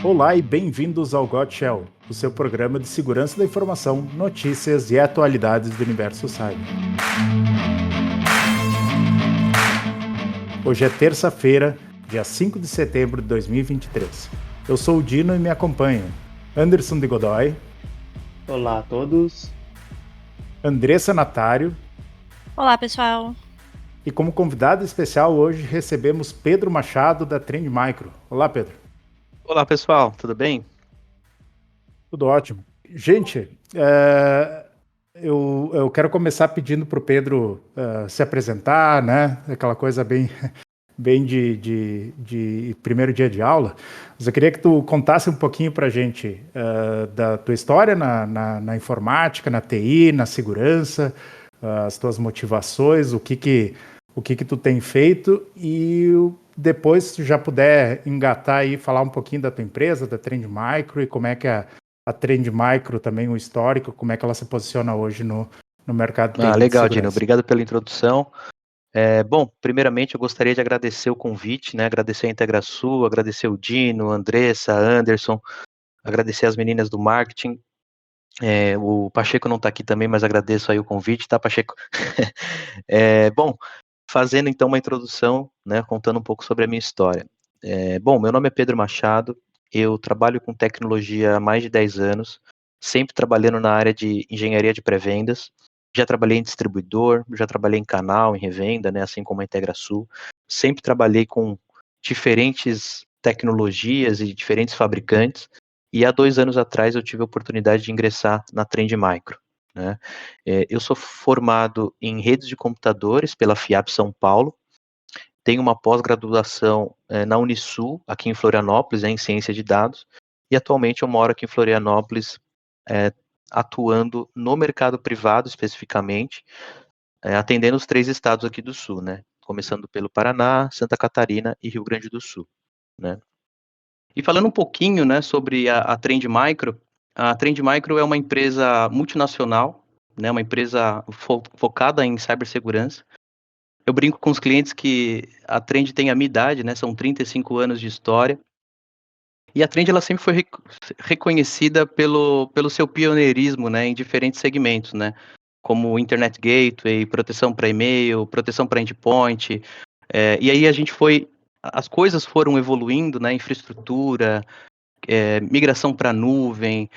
Olá e bem-vindos ao Got Shell, o seu programa de segurança da informação, notícias e atualidades do universo cyber. Hoje é terça-feira, dia 5 de setembro de 2023. Eu sou o Dino e me acompanham Anderson de Godoy. Olá a todos. Andressa Natário. Olá, pessoal. E como convidado especial hoje recebemos Pedro Machado da Trend Micro. Olá, Pedro. Olá, pessoal, tudo bem? Tudo ótimo. Gente, eu quero começar pedindo para o Pedro se apresentar, né? Aquela coisa bem de primeiro dia de aula. Mas eu queria que tu contasse um pouquinho para a gente da tua história na informática, na TI, na segurança, as tuas motivações, o que tu tem feito e depois, se tu já puder engatar e falar um pouquinho da tua empresa, da Trend Micro e como é que a Trend Micro também, o histórico, como é que ela se posiciona hoje no mercado de Legal, segurança. Dino, obrigado pela introdução. Bom, primeiramente eu gostaria de agradecer o convite, né? Agradecer a IntegraSul, agradecer o Dino, a Andressa, a Anderson, agradecer as meninas do marketing. O Pacheco não está aqui também, mas agradeço aí o convite, tá, Pacheco? Bom, fazendo então uma introdução, né, contando um pouco sobre a minha história. Bom, meu nome é Pedro Machado, eu trabalho com tecnologia há mais de 10 anos, sempre trabalhando na área de engenharia de pré-vendas. Já trabalhei em distribuidor, já trabalhei em canal, em revenda, né, assim como a IntegraSul. Sempre trabalhei com diferentes tecnologias e diferentes fabricantes. E há 2 anos atrás eu tive a oportunidade de ingressar na Trend Micro, né? Eu sou formado em redes de computadores pela FIAP São Paulo. Tenho uma pós-graduação na Unisul, aqui em Florianópolis, em ciência de dados. E atualmente eu moro aqui em Florianópolis, atuando no mercado privado especificamente, atendendo os 3 estados aqui do sul, né? Começando pelo Paraná, Santa Catarina e Rio Grande do Sul, né? E falando um pouquinho, né, sobre a Trend Micro é uma empresa multinacional, né, uma empresa focada em cibersegurança. Eu brinco com os clientes que a Trend tem a minha idade, né, são 35 anos de história. E a Trend ela sempre foi reconhecida pelo seu pioneirismo, né, em diferentes segmentos, né, como Internet Gateway, proteção para e-mail, proteção para endpoint. E aí as coisas foram evoluindo, né, infraestrutura, migração para nuvem,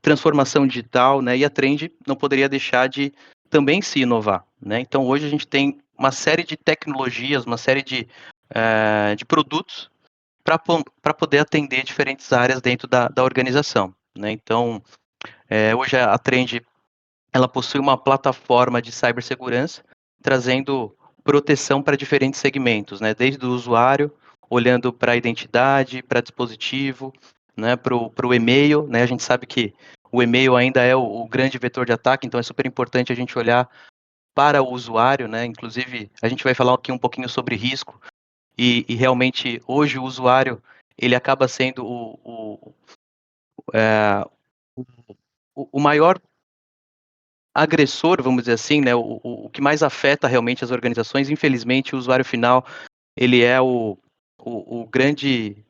transformação digital, né, e a Trend não poderia deixar de também se inovar, né. Então hoje a gente tem uma série de tecnologias, uma série de produtos para poder atender diferentes áreas dentro da organização, né. Então, hoje a Trend, ela possui uma plataforma de cibersegurança, trazendo proteção para diferentes segmentos, né, desde o usuário, olhando para a identidade, para dispositivo, né, para o e-mail, né, a gente sabe que o e-mail ainda é o grande vetor de ataque, então é super importante a gente olhar para o usuário, né, inclusive a gente vai falar aqui um pouquinho sobre risco, e realmente hoje o usuário, ele acaba sendo o maior agressor, vamos dizer assim, né, o que mais afeta realmente as organizações. Infelizmente o usuário final, ele é o grande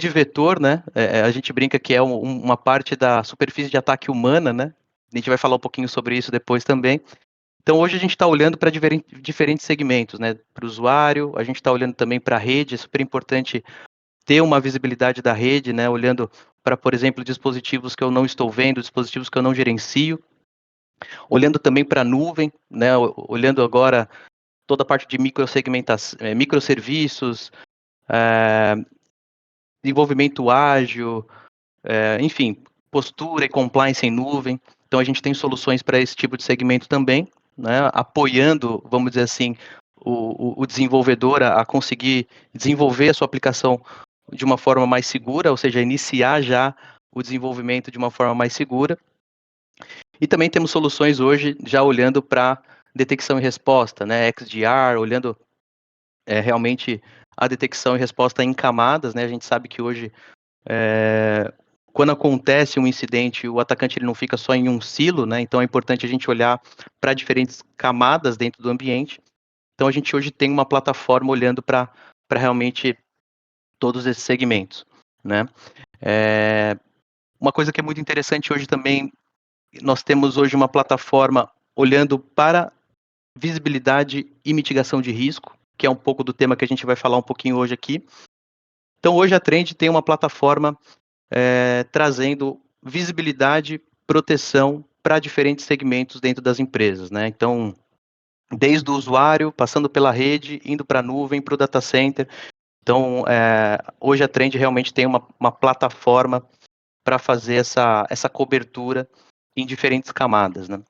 vetor, né, a gente brinca que é uma parte da superfície de ataque humana, né, a gente vai falar um pouquinho sobre isso depois também. Então hoje a gente está olhando para diferentes segmentos, né, para o usuário, a gente está olhando também para a rede, é super importante ter uma visibilidade da rede, né, olhando para, por exemplo, dispositivos que eu não estou vendo, dispositivos que eu não gerencio, olhando também para a nuvem, né, olhando agora toda a parte de microserviços, desenvolvimento ágil, enfim, postura e compliance em nuvem. Então a gente tem soluções para esse tipo de segmento também, né, apoiando, vamos dizer assim, o desenvolvedor a conseguir desenvolver a sua aplicação de uma forma mais segura, ou seja, iniciar já o desenvolvimento de uma forma mais segura. E também temos soluções hoje já olhando para detecção e resposta, né, XDR, olhando realmente a detecção e resposta em camadas, né, a gente sabe que hoje, quando acontece um incidente, o atacante ele não fica só em um silo, né, então é importante a gente olhar para diferentes camadas dentro do ambiente. Então a gente hoje tem uma plataforma olhando para realmente todos esses segmentos, né? Uma coisa que é muito interessante hoje também, nós temos hoje uma plataforma olhando para visibilidade e mitigação de risco, que é um pouco do tema que a gente vai falar um pouquinho hoje aqui. Então, hoje a Trend tem uma plataforma trazendo visibilidade, proteção para diferentes segmentos dentro das empresas, né? Então, desde o usuário, passando pela rede, indo para a nuvem, para o data center. Então, hoje a Trend realmente tem uma plataforma para fazer essa cobertura em diferentes camadas, né?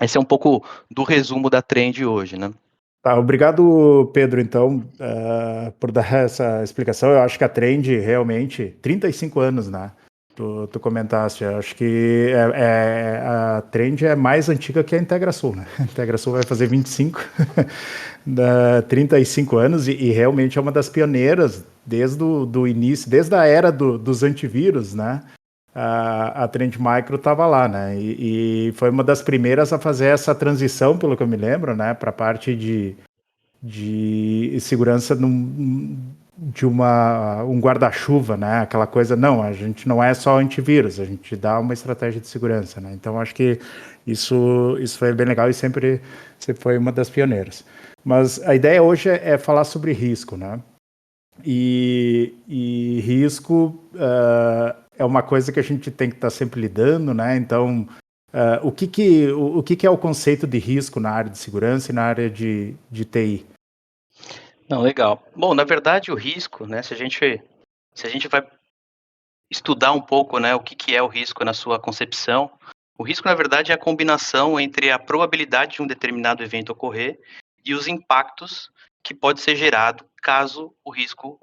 Esse é um pouco do resumo da Trend hoje, né? Tá, obrigado, Pedro, então, por dar essa explicação. Eu acho que a Trend realmente, 35 anos, né? Tu comentaste, eu acho que a Trend é mais antiga que a IntegraSul, né? A IntegraSul vai fazer 25, 35 anos, e realmente é uma das pioneiras desde o início, desde a era dos antivírus, né? A Trend Micro estava lá, né? E foi uma das primeiras a fazer essa transição, pelo que eu me lembro, né? Para a parte de segurança de um guarda-chuva, né? Aquela coisa, não, a gente não é só antivírus, a gente dá uma estratégia de segurança, né? Então acho que isso foi bem legal e sempre foi uma das pioneiras. Mas a ideia hoje é falar sobre risco, né? E risco é uma coisa que a gente tem que estar sempre lidando, né? Então, o que é o conceito de risco na área de segurança e na área de TI? Não, legal. Bom, na verdade, o risco, né? Se a gente vai estudar um pouco, né, o que é o risco na sua concepção, o risco, na verdade, é a combinação entre a probabilidade de um determinado evento ocorrer e os impactos que pode ser gerado caso o risco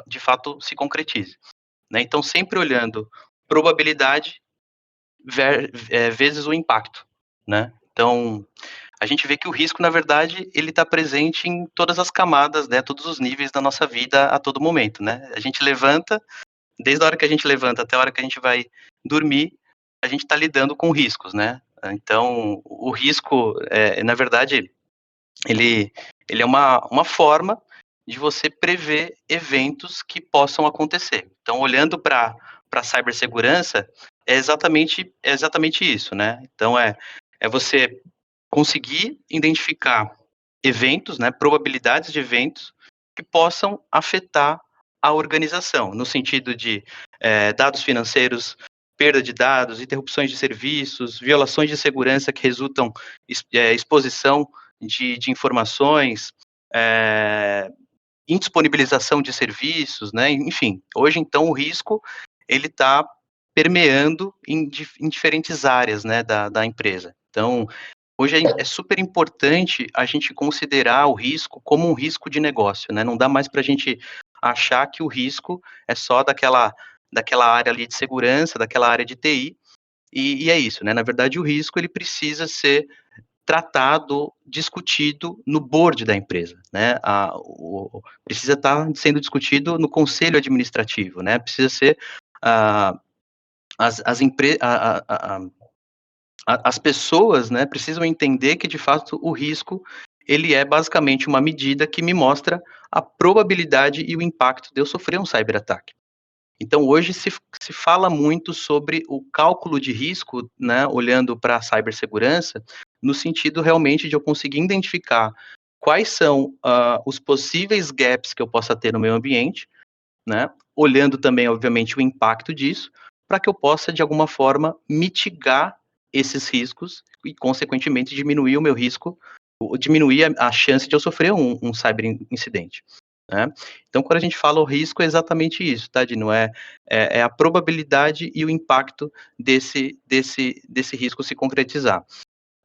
de fato se concretize, né? Então, sempre olhando probabilidade vezes o impacto, né? Então, a gente vê que o risco, na verdade, ele está presente em todas as camadas, né? Todos os níveis da nossa vida a todo momento, né? A gente levanta, desde a hora que a gente levanta até a hora que a gente vai dormir, a gente está lidando com riscos, né? Então, o risco, na verdade, ele é uma forma de você prever eventos que possam acontecer. Então, olhando para a cibersegurança, é exatamente isso, né? Então, é você conseguir identificar eventos, né, probabilidades de eventos que possam afetar a organização, no sentido de dados financeiros, perda de dados, interrupções de serviços, violações de segurança que resultam exposição de informações, indisponibilização de serviços, né? Enfim, hoje então o risco ele está permeando em diferentes áreas, né, da empresa. Então, hoje é super importante a gente considerar o risco como um risco de negócio, né? Não dá mais para a gente achar que o risco é só daquela área ali de segurança, daquela área de TI, e é isso, né? Na verdade, o risco ele precisa ser tratado, discutido no board da empresa, né? Precisa estar sendo discutido no conselho administrativo, né? Precisa ser as pessoas, né, precisam entender que de fato o risco ele é basicamente uma medida que me mostra a probabilidade e o impacto de eu sofrer um cyberataque. Então, hoje se fala muito sobre o cálculo de risco, né, olhando para a cibersegurança, no sentido realmente de eu conseguir identificar quais são os possíveis gaps que eu possa ter no meu ambiente, né, olhando também, obviamente, o impacto disso, para que eu possa, de alguma forma, mitigar esses riscos e, consequentemente, diminuir o meu risco, ou diminuir a chance de eu sofrer um cyber incidente. Né? Então, quando a gente fala o risco, é exatamente isso, tá, Dino? É a probabilidade e o impacto desse risco se concretizar.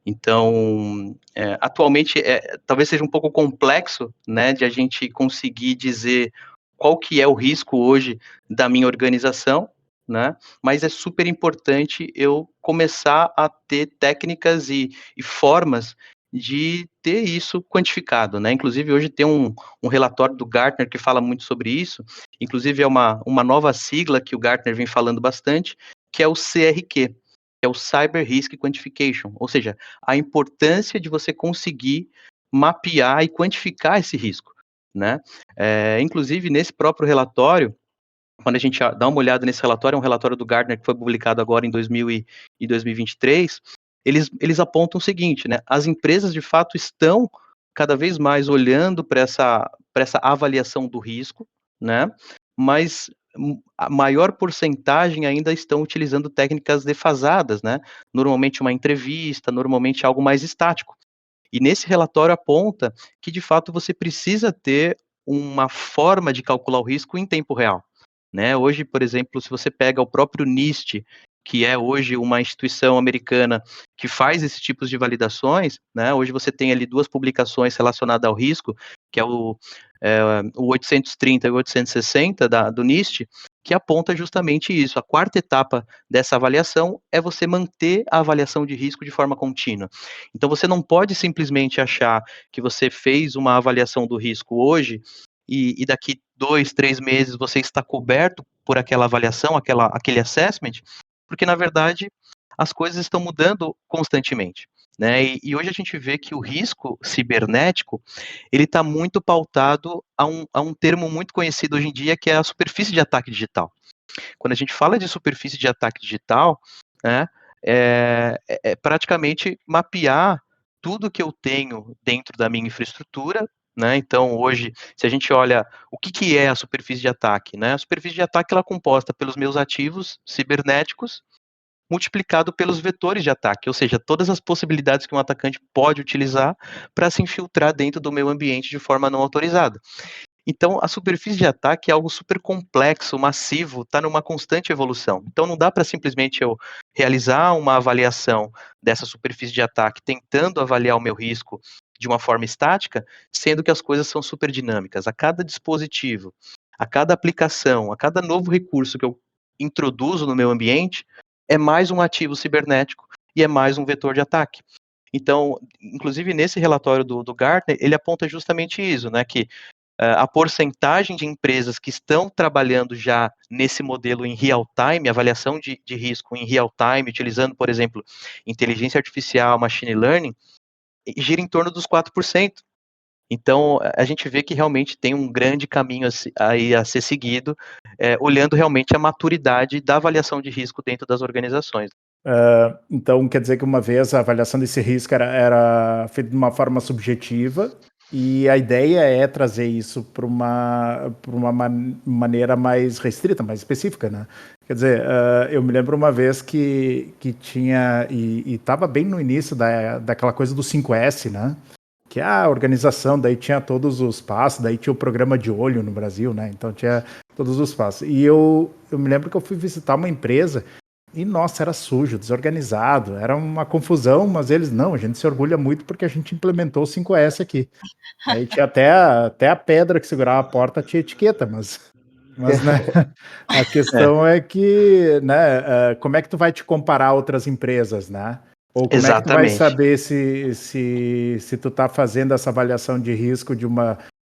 Então, atualmente, talvez seja um pouco complexo, né, de a gente conseguir dizer qual que é o risco hoje da minha organização, né, mas é super importante eu começar a ter técnicas e formas de ter isso quantificado, né. Inclusive, hoje tem um relatório do Gartner que fala muito sobre isso, inclusive é uma nova sigla que o Gartner vem falando bastante, que é o CRQ, que é o Cyber Risk Quantification, ou seja, a importância de você conseguir mapear e quantificar esse risco, né? Inclusive, nesse próprio relatório, quando a gente dá uma olhada nesse relatório, é um relatório do Gartner que foi publicado agora em 2023, eles apontam o seguinte, né? As empresas de fato estão cada vez mais olhando para essa avaliação do risco, né? Mas a maior porcentagem ainda estão utilizando técnicas defasadas, né? Normalmente uma entrevista, normalmente algo mais estático. E nesse relatório aponta que de fato você precisa ter uma forma de calcular o risco em tempo real, né? Hoje, por exemplo, se você pega o próprio NIST, que é hoje uma instituição americana que faz esses tipos de validações, né? Hoje você tem ali duas publicações relacionadas ao risco, que é o 830 e o 860 do NIST, que aponta justamente isso. A quarta etapa dessa avaliação é você manter a avaliação de risco de forma contínua. Então você não pode simplesmente achar que você fez uma avaliação do risco hoje e daqui 2, 3 meses você está coberto por aquela avaliação, aquele assessment, porque na verdade as coisas estão mudando constantemente. Né? E hoje a gente vê que o risco cibernético ele está muito pautado a um termo muito conhecido hoje em dia, que é a superfície de ataque digital. Quando a gente fala de superfície de ataque digital, né, é praticamente mapear tudo que eu tenho dentro da minha infraestrutura, né? Então, hoje, se a gente olha o que é a superfície de ataque, né? A superfície de ataque ela é composta pelos meus ativos cibernéticos multiplicado pelos vetores de ataque, ou seja, todas as possibilidades que um atacante pode utilizar para se infiltrar dentro do meu ambiente de forma não autorizada. Então, a superfície de ataque é algo super complexo, massivo, está numa constante evolução. Então, não dá para simplesmente eu realizar uma avaliação dessa superfície de ataque, tentando avaliar o meu risco de uma forma estática, sendo que as coisas são super dinâmicas. A cada dispositivo, a cada aplicação, a cada novo recurso que eu introduzo no meu ambiente, é mais um ativo cibernético e é mais um vetor de ataque. Então, inclusive nesse relatório do Gartner, ele aponta justamente isso, né, que a porcentagem de empresas que estão trabalhando já nesse modelo em real time, avaliação de risco em real time, utilizando, por exemplo, inteligência artificial, machine learning, gira em torno dos 4%. Então, a gente vê que realmente tem um grande caminho aí a ser seguido, olhando realmente a maturidade da avaliação de risco dentro das organizações. Então, quer dizer que uma vez a avaliação desse risco era feita de uma forma subjetiva, e a ideia é trazer isso para uma maneira mais restrita, mais específica, né? Quer dizer, eu me lembro uma vez que tinha, e estava bem no início daquela coisa do 5S, né? Que é a organização, daí tinha todos os passos, daí tinha o programa de olho no Brasil, né? Então tinha todos os passos. E eu me lembro que eu fui visitar uma empresa e, nossa, era sujo, desorganizado, era uma confusão, mas eles, não, a gente se orgulha muito porque a gente implementou o 5S aqui. Aí tinha até a pedra que segurava a porta tinha etiqueta, mas né, a questão é que, né, como é que tu vai te comparar a outras empresas, né? Ou como é que tu vai Exatamente. saber se tu tá fazendo essa avaliação de risco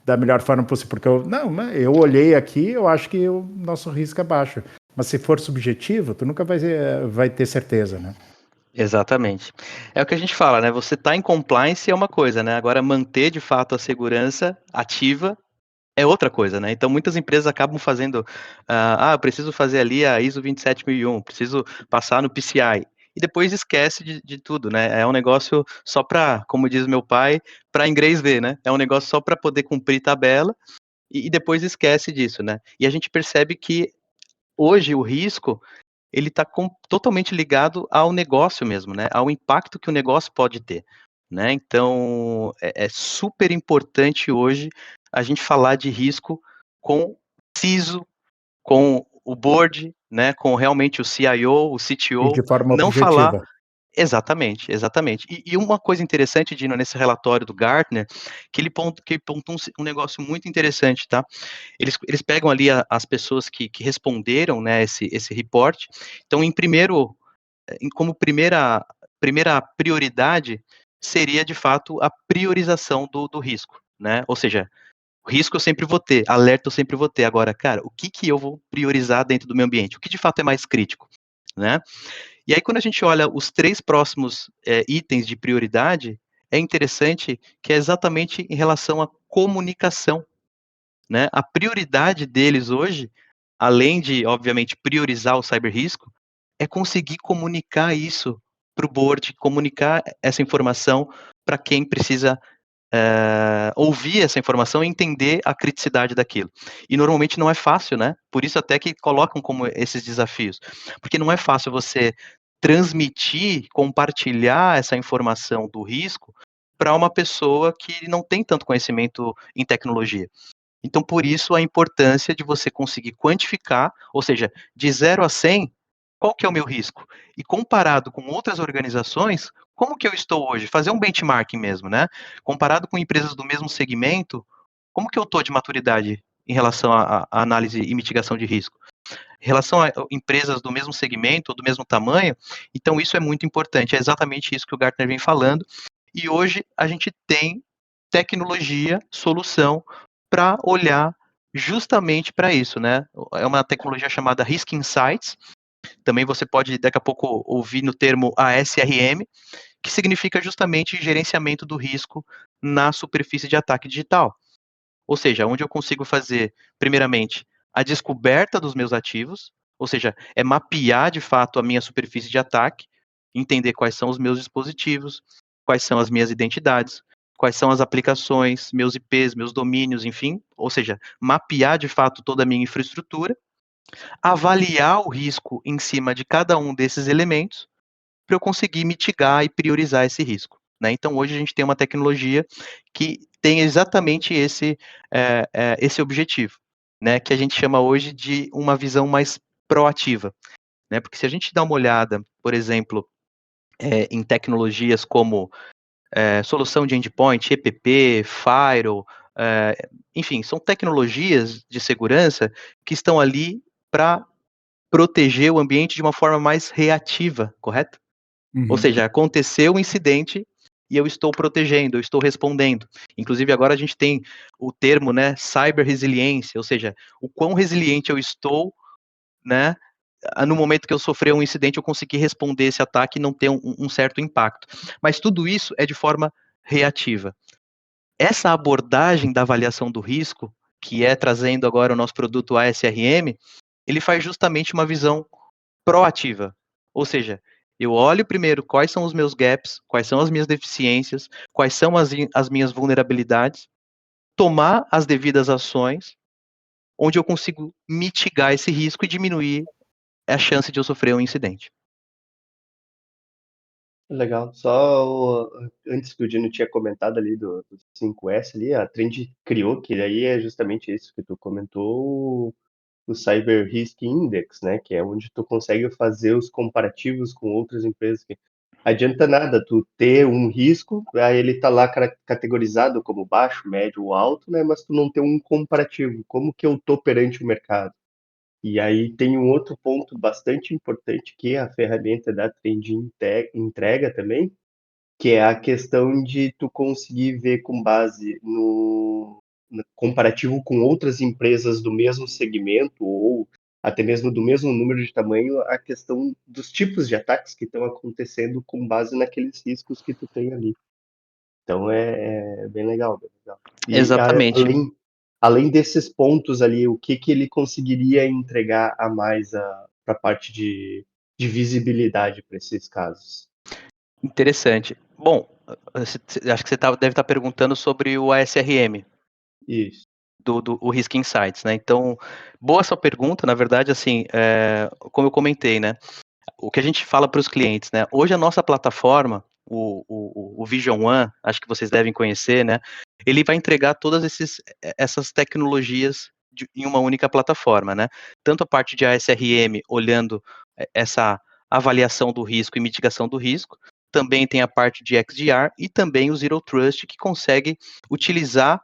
da melhor forma possível? Porque eu olhei aqui, eu acho que o nosso risco é baixo. Mas se for subjetivo, tu nunca vai ter certeza, né? Exatamente. É o que a gente fala, né? Você tá em compliance é uma coisa, né? Agora manter de fato a segurança ativa é outra coisa, né? Então muitas empresas acabam fazendo, eu preciso fazer ali a ISO 27001, preciso passar no PCI. E depois esquece de tudo, né? É um negócio só para, como diz meu pai, para inglês ver, né? É um negócio só para poder cumprir tabela e depois esquece disso, né? E a gente percebe que hoje o risco ele está totalmente ligado ao negócio mesmo, né? Ao impacto que o negócio pode ter, né? Então é super importante hoje a gente falar de risco com CISO, com o board, né? Com realmente o CIO, o E de CTO, forma não falar. objetiva. Exatamente, exatamente. E uma coisa interessante, Dino, nesse relatório do Gartner, que pontua um negócio muito interessante, tá? Eles pegam ali as pessoas que responderam, né, esse report. Então, como primeira prioridade, seria, de fato, a priorização do risco, né? Ou seja, risco eu sempre vou ter, alerta eu sempre vou ter. Agora, cara, o que eu vou priorizar dentro do meu ambiente? O que, de fato, é mais crítico, né? E aí, quando a gente olha os 3 próximos, itens de prioridade, é interessante que é exatamente em relação à comunicação, né? A prioridade deles hoje além de, obviamente, priorizar o cyberrisco, é conseguir comunicar isso para o board, comunicar essa informação para quem precisa ouvir essa informação e entender a criticidade daquilo. E normalmente não é fácil, né? Por isso até que colocam como esses desafios. Porque não é fácil você transmitir, compartilhar essa informação do risco para uma pessoa que não tem tanto conhecimento em tecnologia. Então, por isso, a importância de você conseguir quantificar, ou seja, de 0 a 100, qual que é o meu risco? E comparado com outras organizações, como que eu estou hoje? Fazer um benchmarking mesmo, né? Comparado com empresas do mesmo segmento, como que eu estou de maturidade em relação à análise e mitigação de risco? Em relação a empresas do mesmo segmento, ou do mesmo tamanho, então isso é muito importante, é exatamente isso que o Gartner vem falando, e hoje a gente tem tecnologia, solução, para olhar justamente para isso, né? É uma tecnologia chamada Risk Insights, também você pode daqui a pouco ouvir no termo ASRM, que significa justamente gerenciamento do risco na superfície de ataque digital. Ou seja, onde eu consigo fazer, primeiramente, a descoberta dos meus ativos, ou seja, é mapear de fato a minha superfície de ataque, entender quais são os meus dispositivos, quais são as minhas identidades, quais são as aplicações, meus IPs, meus domínios, enfim, ou seja, mapear de fato toda a minha infraestrutura, avaliar o risco em cima de cada um desses elementos para eu conseguir mitigar e priorizar esse risco. Né? Então, hoje a gente tem uma tecnologia que tem exatamente esse objetivo, né? Que a gente chama hoje de uma visão mais proativa. Né? Porque se a gente dá uma olhada, por exemplo, em tecnologias como solução de endpoint, EPP, Firewall, enfim, são tecnologias de segurança que estão ali para proteger o ambiente de uma forma mais reativa, correto? Ou seja, aconteceu um incidente e eu estou protegendo, eu estou respondendo. Inclusive, agora a gente tem o termo, né, cyber-resiliência, ou seja, o quão resiliente eu estou, né, no momento que eu sofrer um incidente, eu conseguir responder esse ataque e não ter um certo impacto. Mas tudo isso é de forma reativa. Essa abordagem da avaliação do risco, que é trazendo agora o nosso produto ASRM, ele faz justamente uma visão proativa. Ou seja, eu olho primeiro quais são os meus gaps, quais são as minhas deficiências, quais são as minhas vulnerabilidades, tomar as devidas ações, onde eu consigo mitigar esse risco e diminuir a chance de eu sofrer um incidente. Legal. Só antes que o Dino tinha comentado ali do 5S ali, a Trend criou, que aí é justamente isso que tu comentou, o Cyber Risk Index, né? Que é onde tu consegue fazer os comparativos com outras empresas. Que adianta nada tu ter um risco, aí ele tá lá categorizado como baixo, médio ou alto, né? Mas tu não ter um comparativo. Como que eu tô perante o mercado? E aí tem um outro ponto bastante importante que a ferramenta da Trend entrega também, que é a questão de tu conseguir ver com base no comparativo com outras empresas do mesmo segmento ou até mesmo do mesmo número de tamanho, a questão dos tipos de ataques que estão acontecendo com base naqueles riscos que tu tem ali. Então é bem legal, bem legal. E Exatamente. além desses pontos ali, o que ele conseguiria entregar a mais para a parte de visibilidade para esses casos? Interessante. Bom, acho que você deve estar perguntando sobre o ASRM, Isso. o Risk Insights, né? Então, boa essa pergunta, na verdade, assim, como eu comentei, né? O que a gente fala para os clientes, né? Hoje a nossa plataforma, o Vision One, acho que vocês devem conhecer, né? Ele vai entregar todas essas tecnologias em uma única plataforma, né? Tanto a parte de ASRM, olhando essa avaliação do risco e mitigação do risco, também tem a parte de XDR e também o Zero Trust, que consegue utilizar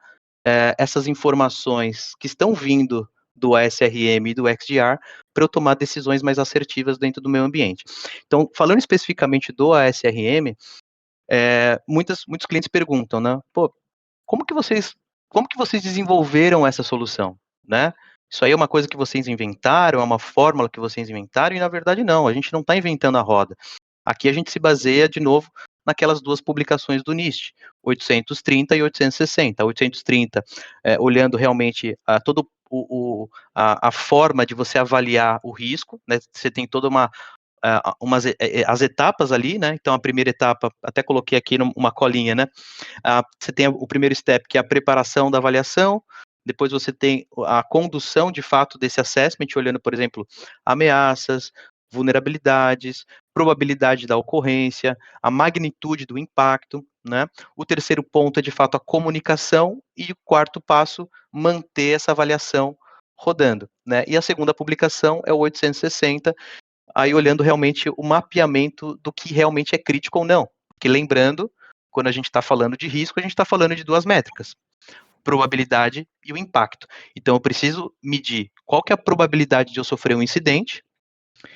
essas informações que estão vindo do ASRM e do XDR para eu tomar decisões mais assertivas dentro do meu ambiente. Então, falando especificamente do ASRM, muitos clientes perguntam, né? Pô, como que vocês desenvolveram essa solução, né? Isso aí é uma coisa que vocês inventaram, é uma fórmula que vocês inventaram, e na verdade não, a gente não está inventando a roda. Aqui a gente se baseia, de novo, naquelas duas publicações do NIST, 830 e 860. A 830, olhando realmente todo a forma de você avaliar o risco, né? Você tem toda as etapas ali, né? Então a primeira etapa, até coloquei aqui uma colinha, né? Você tem o primeiro step, que é a preparação da avaliação. Depois você tem a condução de fato desse assessment, olhando, por exemplo, ameaças, vulnerabilidades, probabilidade da ocorrência, a magnitude do impacto, né? O terceiro ponto é de fato a comunicação e o quarto passo, manter essa avaliação rodando, né? E a segunda publicação é o 860, aí olhando realmente o mapeamento do que realmente é crítico ou não. Porque lembrando, quando a gente está falando de risco, a gente está falando de duas métricas: probabilidade e o impacto. Então eu preciso medir qual que é a probabilidade de eu sofrer um incidente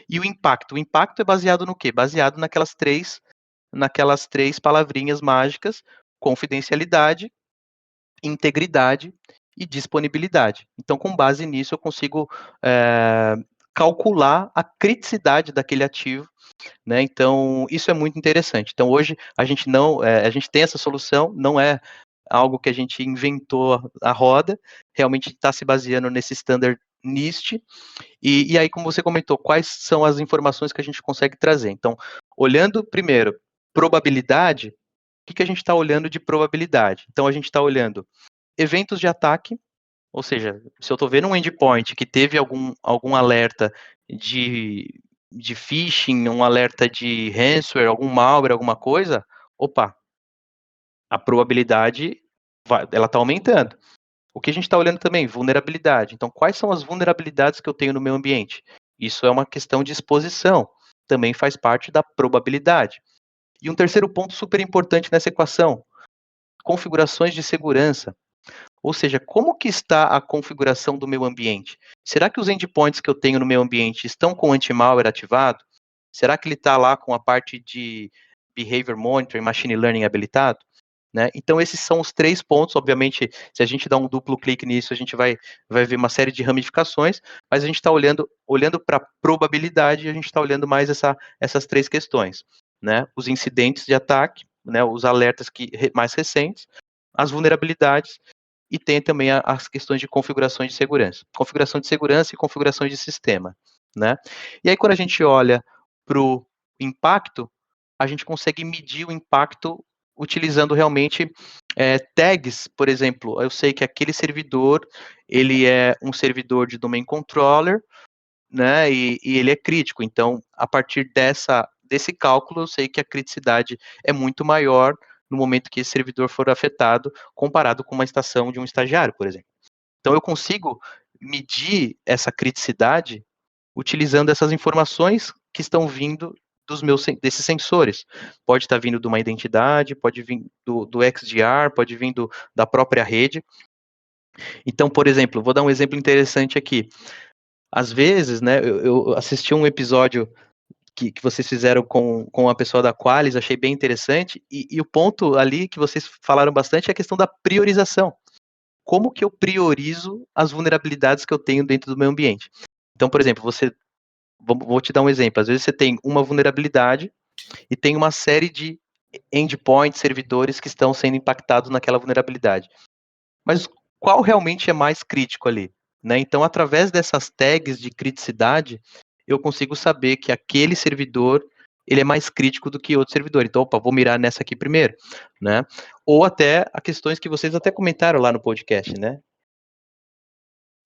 e o impacto. O impacto é baseado no quê? Baseado naquelas três palavrinhas mágicas: confidencialidade, integridade e disponibilidade. Então, com base nisso, eu consigo calcular a criticidade daquele ativo, né? Então, isso é muito interessante. Então, hoje a gente a gente tem essa solução, não é algo que a gente inventou a roda, realmente está se baseando nesse standard NIST. E aí, como você comentou, quais são as informações que a gente consegue trazer? Então, olhando primeiro probabilidade, o que a gente está olhando de probabilidade? Então, a gente está olhando eventos de ataque, ou seja, se eu estou vendo um endpoint que teve algum alerta de phishing, um alerta de ransomware, algum malware, alguma coisa, opa, a probabilidade ela está aumentando. O que a gente está olhando também, vulnerabilidade. Então, quais são as vulnerabilidades que eu tenho no meu ambiente? Isso é uma questão de exposição, também faz parte da probabilidade. E um terceiro ponto super importante nessa equação: configurações de segurança. Ou seja, como que está a configuração do meu ambiente? Será que os endpoints que eu tenho no meu ambiente estão com o anti-malware ativado? Será que ele está lá com a parte de behavior monitoring, machine learning habilitado? Né? Então, esses são os três pontos. Obviamente, se a gente dá um duplo clique nisso, a gente vai ver uma série de ramificações, mas a gente está olhando para a probabilidade, e a gente está olhando mais essas três questões, né? Os incidentes de ataque, né? Os alertas mais recentes, as vulnerabilidades, e tem também as questões de configurações de segurança. Configuração de segurança e configurações de sistema, né? E aí, quando a gente olha para o impacto, a gente consegue medir o impacto utilizando realmente tags. Por exemplo, eu sei que aquele servidor, ele é um servidor de domain controller, né, e ele é crítico. Então, a partir desse cálculo, eu sei que a criticidade é muito maior no momento que esse servidor for afetado, comparado com uma estação de um estagiário, por exemplo. Então, eu consigo medir essa criticidade utilizando essas informações que estão vindo desses sensores. Pode estar vindo de uma identidade, pode vir do XDR, pode vir da própria rede. Então, por exemplo, vou dar um exemplo interessante aqui. Às vezes, né, eu assisti um episódio que vocês fizeram com a pessoa da Qualys, achei bem interessante, e o ponto ali que vocês falaram bastante é a questão da priorização. Como que eu priorizo as vulnerabilidades que eu tenho dentro do meu ambiente? Então, por exemplo, vou te dar um exemplo. Às vezes você tem uma vulnerabilidade e tem uma série de endpoints, servidores que estão sendo impactados naquela vulnerabilidade. Mas qual realmente é mais crítico ali? Né? Então, através dessas tags de criticidade, eu consigo saber que aquele servidor ele é mais crítico do que outro servidor. Então, opa, vou mirar nessa aqui primeiro, né? Ou até as questões que vocês até comentaram lá no podcast, né?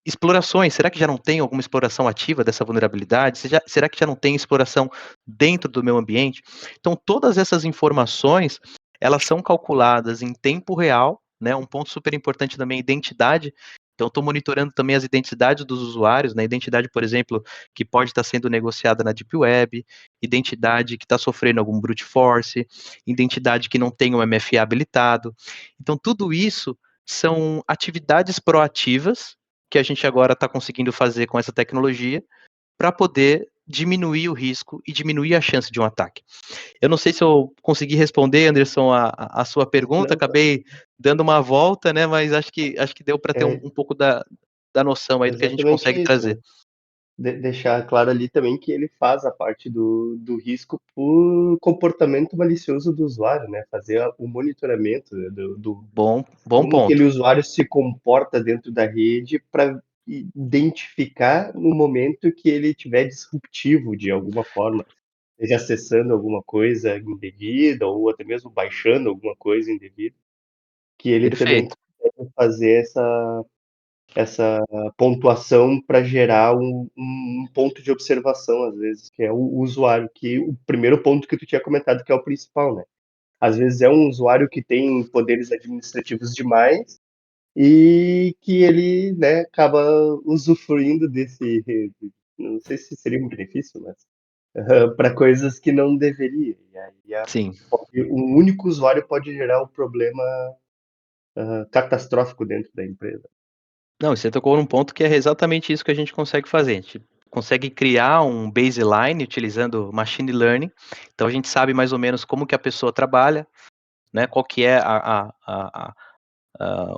Explorações, será que já não tem alguma exploração ativa dessa vulnerabilidade? Será que já não tem exploração dentro do meu ambiente? Então, todas essas informações, elas são calculadas em tempo real, né? Um ponto super importante também é a identidade. Então, estou monitorando também as identidades dos usuários, né? Identidade, por exemplo, que pode estar sendo negociada na Deep Web, identidade que está sofrendo algum brute force, identidade que não tem um MFA habilitado. Então, tudo isso são atividades proativas que a gente agora está conseguindo fazer com essa tecnologia para poder diminuir o risco e diminuir a chance de um ataque. Eu não sei se eu consegui responder, Anderson, a sua pergunta, acabei dando uma volta, né, mas acho que deu para ter um pouco da noção aí do que a gente Exatamente consegue isso, trazer. né? Deixar claro ali também que ele faz a parte do risco por comportamento malicioso do usuário, né? Fazer o monitoramento, né, do Bom como ponto. aquele usuário se comporta dentro da rede para identificar no momento que ele tiver disruptivo de alguma forma, seja acessando alguma coisa indevida ou até mesmo baixando alguma coisa indevida, que ele também Perfeito. consegue fazer essa pontuação para gerar um ponto de observação, às vezes, que é o usuário, que o primeiro ponto que tu tinha comentado, que é o principal, né? Às vezes é um usuário que tem poderes administrativos demais e que ele, né, acaba usufruindo desse, não sei se seria um benefício, mas para coisas que não deveria. E aí Sim. um único usuário pode gerar um problema catastrófico dentro da empresa. Não, você tocou num ponto que é exatamente isso que a gente consegue fazer. A gente consegue criar um baseline utilizando machine learning. Então a gente sabe mais ou menos como que a pessoa trabalha, né? Qual que é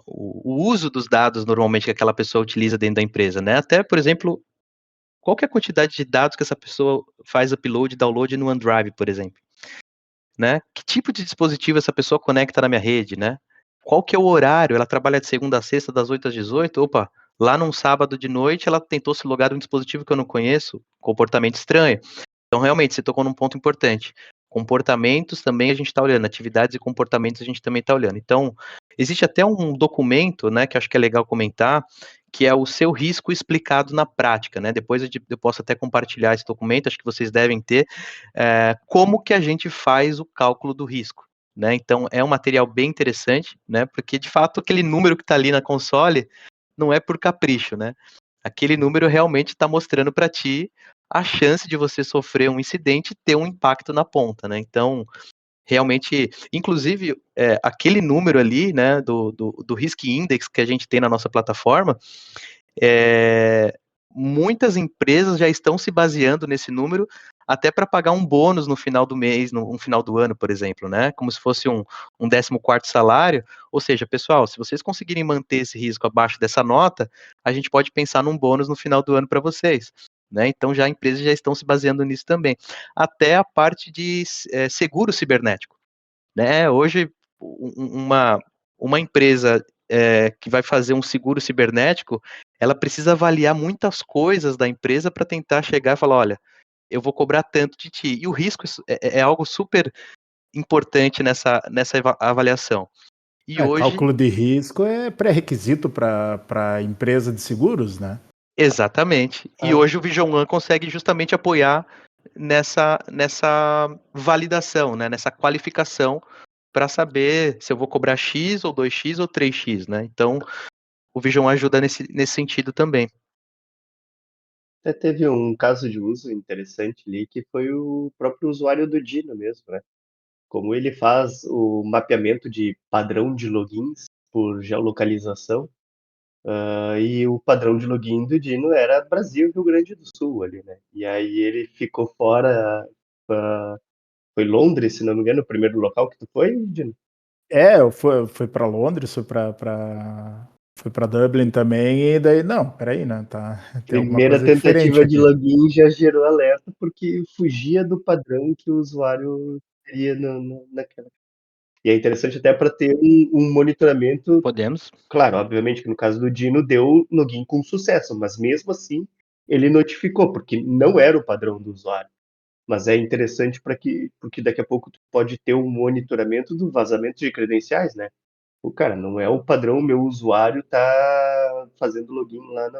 o uso dos dados normalmente que aquela pessoa utiliza dentro da empresa, né? Até, por exemplo, qual que é a quantidade de dados que essa pessoa faz upload e download no OneDrive, por exemplo, né? Que tipo de dispositivo essa pessoa conecta na minha rede, né? Qual que é o horário? Ela trabalha de segunda a sexta, das 8 às 18? Opa, lá num sábado de noite ela tentou se logar de um dispositivo que eu não conheço, comportamento estranho. Então, realmente, você tocou num ponto importante. Comportamentos também a gente está olhando, atividades e comportamentos a gente também está olhando. Então, existe até um documento, né, que acho que é legal comentar, que é o seu risco explicado na prática, né? Depois eu posso até compartilhar esse documento, acho que vocês devem ter, como que a gente faz o cálculo do risco, né? Então, é um material bem interessante, né? Porque, de fato, aquele número que está ali na console não é por capricho, né? Aquele número realmente está mostrando para ti a chance de você sofrer um incidente e ter um impacto na ponta, né? Então, realmente, inclusive, aquele número ali, né, do Risk Index que a gente tem na nossa plataforma, muitas empresas já estão se baseando nesse número até para pagar um bônus no final do mês, no final do ano, por exemplo, né? Como se fosse um 14º salário. Ou seja, pessoal, se vocês conseguirem manter esse risco abaixo dessa nota, a gente pode pensar num bônus no final do ano para vocês. Né? Então já empresas já estão se baseando nisso também. Até a parte de seguro cibernético. Né? Hoje, uma empresa que vai fazer um seguro cibernético, ela precisa avaliar muitas coisas da empresa para tentar chegar e falar, olha, eu vou cobrar tanto de ti. E o risco é algo super importante nessa avaliação. E hoje, Cálculo de risco é pré-requisito para empresa de seguros, né? exatamente. E hoje o Vision One consegue justamente apoiar nessa validação, né? Nessa qualificação para saber se eu vou cobrar X ou 2X ou 3X, né? Então, o Vision ajuda nesse sentido também. Até teve um caso de uso interessante ali, que foi o próprio usuário do Dino mesmo, né? Como ele faz o mapeamento de padrão de logins por geolocalização, e o padrão de login do Dino era Brasil e Rio Grande do Sul ali, né? E aí ele ficou fora, foi Londres, se não me engano, o primeiro local que tu foi, Dino? Eu fui para Londres, fui para Dublin também, e daí, não, peraí, né? Tem alguma Primeira coisa diferente tentativa de aqui. login já gerou alerta, porque fugia do padrão que o usuário teria naquela. E é interessante até para ter um monitoramento. Podemos. Claro, obviamente que no caso do Dino deu login com sucesso, mas mesmo assim ele notificou, porque não era o padrão do usuário. Mas é interessante porque daqui a pouco tu pode ter um monitoramento do vazamento de credenciais, né? O cara, não é o padrão, meu usuário tá fazendo login lá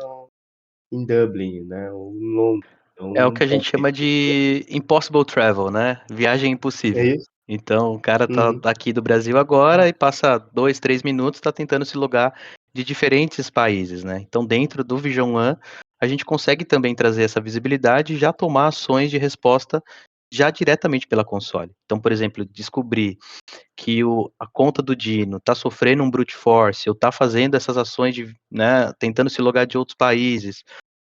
em Dublin, né? Ou em Londres. É o Então que a gente pode ter chama de impossible travel, né? Viagem é impossível. isso? Então, o cara tá Uhum. aqui do Brasil agora e passa 2, 3 minutos, tá tentando se logar de diferentes países, né? Então, dentro do Vision One, a gente consegue também trazer essa visibilidade e já tomar ações de resposta já diretamente pela console. Então, por exemplo, descobrir que a conta do Dino está sofrendo um brute force, ou está fazendo essas ações de, né, tentando se logar de outros países,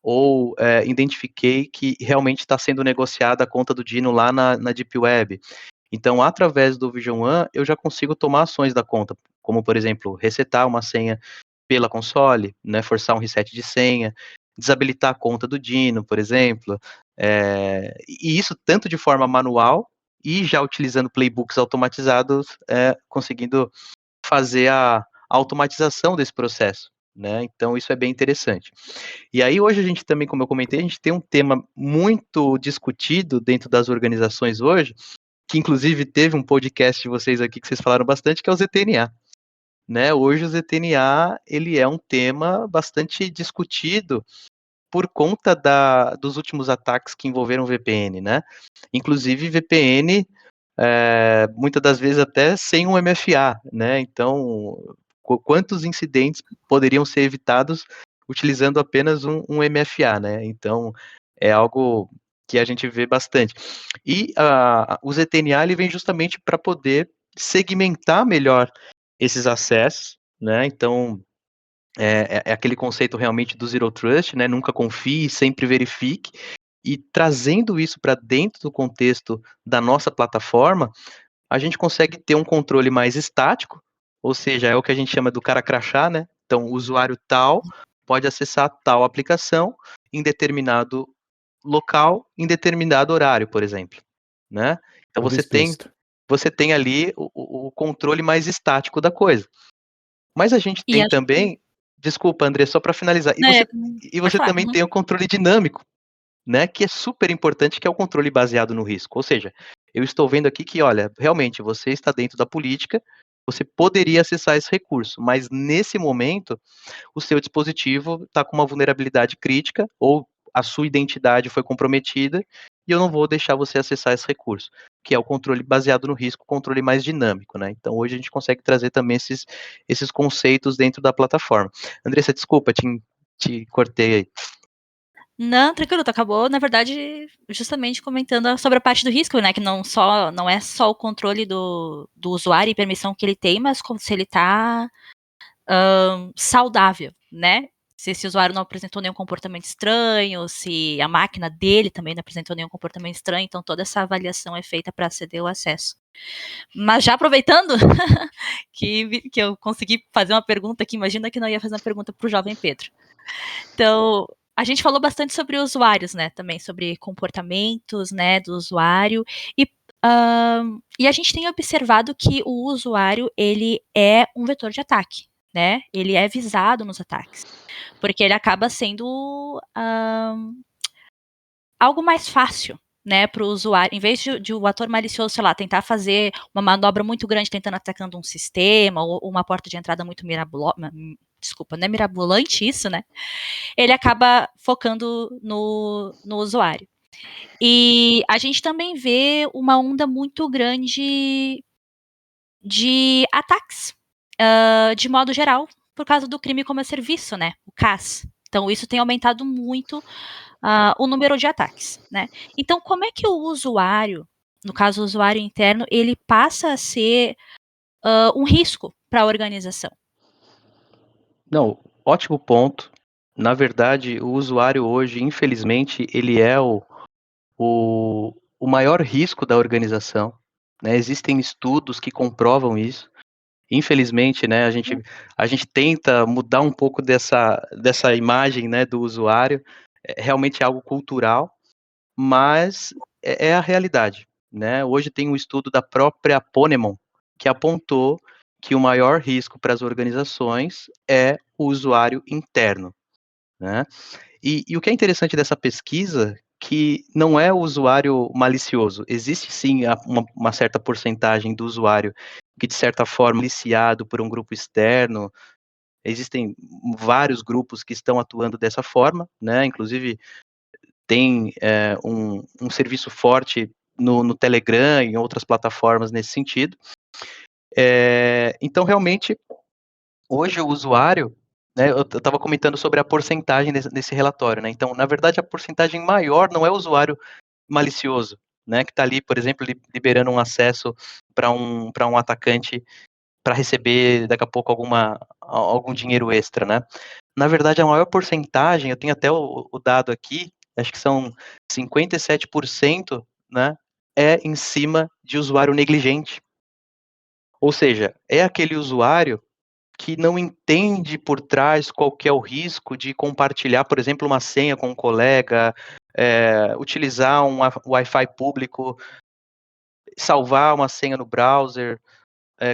ou identifiquei que realmente está sendo negociada a conta do Dino lá na Deep Web. Então, através do Vision One, eu já consigo tomar ações da conta, como, por exemplo, resetar uma senha pela console, né, forçar um reset de senha, desabilitar a conta do Dino, por exemplo, e isso tanto de forma manual e já utilizando playbooks automatizados, conseguindo fazer a automatização desse processo, né? Então isso é bem interessante. E aí hoje a gente também, como eu comentei, a gente tem um tema muito discutido dentro das organizações hoje, que inclusive teve um podcast de vocês aqui que vocês falaram bastante, que é o ZTNA. Né? Hoje o ZTNA ele é um tema bastante discutido por conta dos últimos ataques que envolveram VPN, né? Inclusive VPN, muitas das vezes até sem um MFA, né? Então, quantos incidentes poderiam ser evitados utilizando apenas um MFA, né? Então, é algo que a gente vê bastante. E o ZTNA ele vem justamente para poder segmentar melhor esses acessos, né? Então, é aquele conceito realmente do Zero Trust, né? Nunca confie, sempre verifique. E trazendo isso para dentro do contexto da nossa plataforma, a gente consegue ter um controle mais estático, ou seja, é o que a gente chama do cara crachá, né? Então, o usuário tal pode acessar tal aplicação em determinado local, em determinado horário, por exemplo, né? Então, Tudo explícito. você tem ali o controle mais estático da coisa. Mas a gente E tem acho que. também, desculpa, André, só para finalizar, É, e pode você falar. também Uhum. tem o controle dinâmico, né, que é super importante, que é o controle baseado no risco. Ou seja, eu estou vendo aqui que, olha, realmente você está dentro da política, você poderia acessar esse recurso, mas nesse momento o seu dispositivo está com uma vulnerabilidade crítica ou a sua identidade foi comprometida e eu não vou deixar você acessar esse recurso, que é o controle baseado no risco, controle mais dinâmico, né? Então hoje a gente consegue trazer também esses conceitos dentro da plataforma. Andressa, desculpa, te cortei aí. Não, tranquilo, tu acabou, na verdade, justamente comentando sobre a parte do risco, né? Que não é só o controle do usuário e permissão que ele tem, mas se ele está saudável, né? Se esse usuário não apresentou nenhum comportamento estranho, se a máquina dele também não apresentou nenhum comportamento estranho, então toda essa avaliação é feita para aceder ao acesso. Mas já aproveitando que eu consegui fazer uma pergunta aqui, imagina que não ia fazer uma pergunta para o jovem Pedro. Então, a gente falou bastante sobre usuários, né? Também sobre comportamentos, né, do usuário e a gente tem observado que o usuário ele é um vetor de ataque, né? Ele é visado nos ataques, porque ele acaba sendo algo mais fácil, né, para o usuário, em vez de o ator malicioso, sei lá, tentar fazer uma manobra muito grande tentando atacando um sistema ou uma porta de entrada muito desculpa, não é mirabolante isso, né? Ele acaba focando no usuário. E a gente também vê uma onda muito grande de ataques, de modo geral, por causa do crime como a serviço, né? O CAS. Então, isso tem aumentado muito o número de ataques, né? Então, como é que o usuário, no caso o usuário interno, ele passa a ser um risco para a organização? Não, ótimo ponto. Na verdade, o usuário hoje, infelizmente, ele é o maior risco da organização, né? Existem estudos que comprovam isso. Infelizmente, né, a gente tenta mudar um pouco dessa imagem, né, do usuário. Realmente é algo cultural, mas é a realidade, né? Hoje tem um estudo da própria Ponemon que apontou que o maior risco para as organizações é o usuário interno, né? E o que é interessante dessa pesquisa, que não é o usuário malicioso. Existe sim uma certa porcentagem do usuário que, de certa forma, é maliciado por um grupo externo. Existem vários grupos que estão atuando dessa forma, né? Inclusive, tem um serviço forte no Telegram e em outras plataformas nesse sentido. Então, realmente, hoje o usuário, né, eu estava comentando sobre a porcentagem desse relatório, né? Então, na verdade, a porcentagem maior não é o usuário malicioso, né, que está ali, por exemplo, liberando um acesso para um atacante para receber daqui a pouco algum dinheiro extra, né? Na verdade, a maior porcentagem, eu tenho até o dado aqui, acho que são 57%, né, é em cima de usuário negligente. Ou seja, é aquele usuário que não entende por trás qual que é o risco de compartilhar, por exemplo, uma senha com um colega, utilizar um Wi-Fi público, salvar uma senha no browser,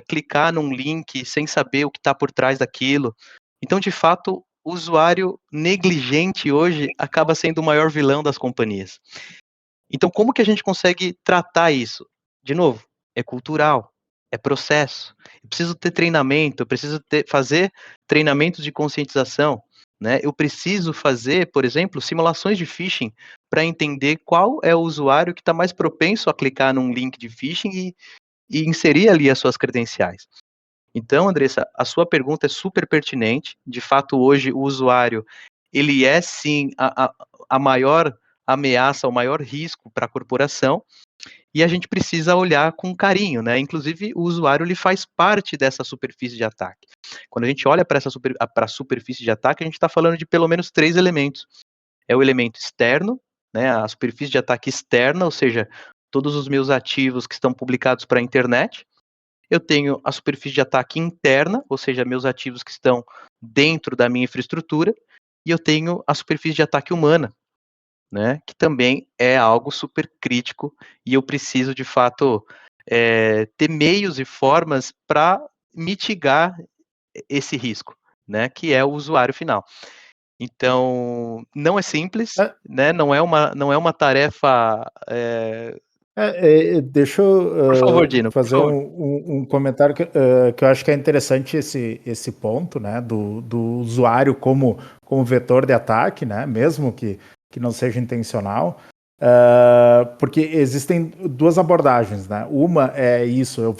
clicar num link sem saber o que está por trás daquilo. Então, de fato, o usuário negligente hoje acaba sendo o maior vilão das companhias. Então, como que a gente consegue tratar isso? De novo, é cultural, é processo. Eu preciso ter treinamento, eu preciso fazer treinamentos de conscientização, né? Eu preciso fazer, por exemplo, simulações de phishing para entender qual é o usuário que está mais propenso a clicar num link de phishing e inserir ali as suas credenciais. Então, Andressa, a sua pergunta é super pertinente. De fato, hoje o usuário, ele é sim a maior ameaça, o maior risco para a corporação, e a gente precisa olhar com carinho, né? Inclusive, o usuário ele faz parte dessa superfície de ataque. Quando a gente olha para a superfície de ataque, a gente está falando de pelo menos 3 elementos. É o elemento externo, né? A superfície de ataque externa, ou seja, todos os meus ativos que estão publicados para a internet. Eu tenho a superfície de ataque interna, ou seja, meus ativos que estão dentro da minha infraestrutura, e eu tenho a superfície de ataque humana, né, que também é algo super crítico, e eu preciso, de fato, ter meios e formas para mitigar esse risco, né, que é o usuário final. Então, não é simples, É, né, não é uma tarefa... deixa Por favor, eu Dino, por fazer favor. um comentário que eu acho que é interessante esse ponto, né, do usuário como vetor de ataque, né, mesmo que não seja intencional. Porque existem duas abordagens, né? Uma é isso,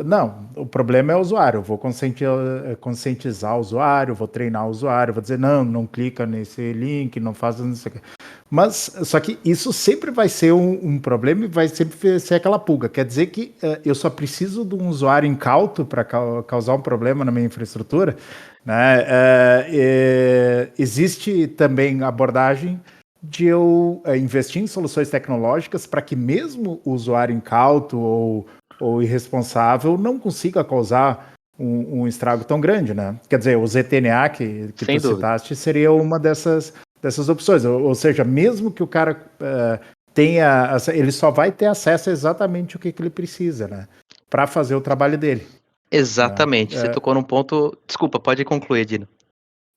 não, o problema é o usuário, eu vou conscientizar o usuário, vou treinar o usuário, vou dizer, não clica nesse link, não faz isso aqui. Mas, só que isso sempre vai ser um problema e vai sempre ser aquela pulga. Quer dizer que eu só preciso de um usuário incauto para causar um problema na minha infraestrutura, né? Existe também a abordagem de eu investir em soluções tecnológicas para que mesmo o usuário incauto ou irresponsável não consiga causar um estrago tão grande, né? Quer dizer, o ZTNA que Sem tu dúvida. citaste seria uma dessas opções. Ou seja, mesmo que o cara tenha, ele só vai ter acesso a exatamente o que ele precisa, né? Para fazer o trabalho dele. Exatamente, você tocou num ponto... Desculpa, pode concluir, Dino.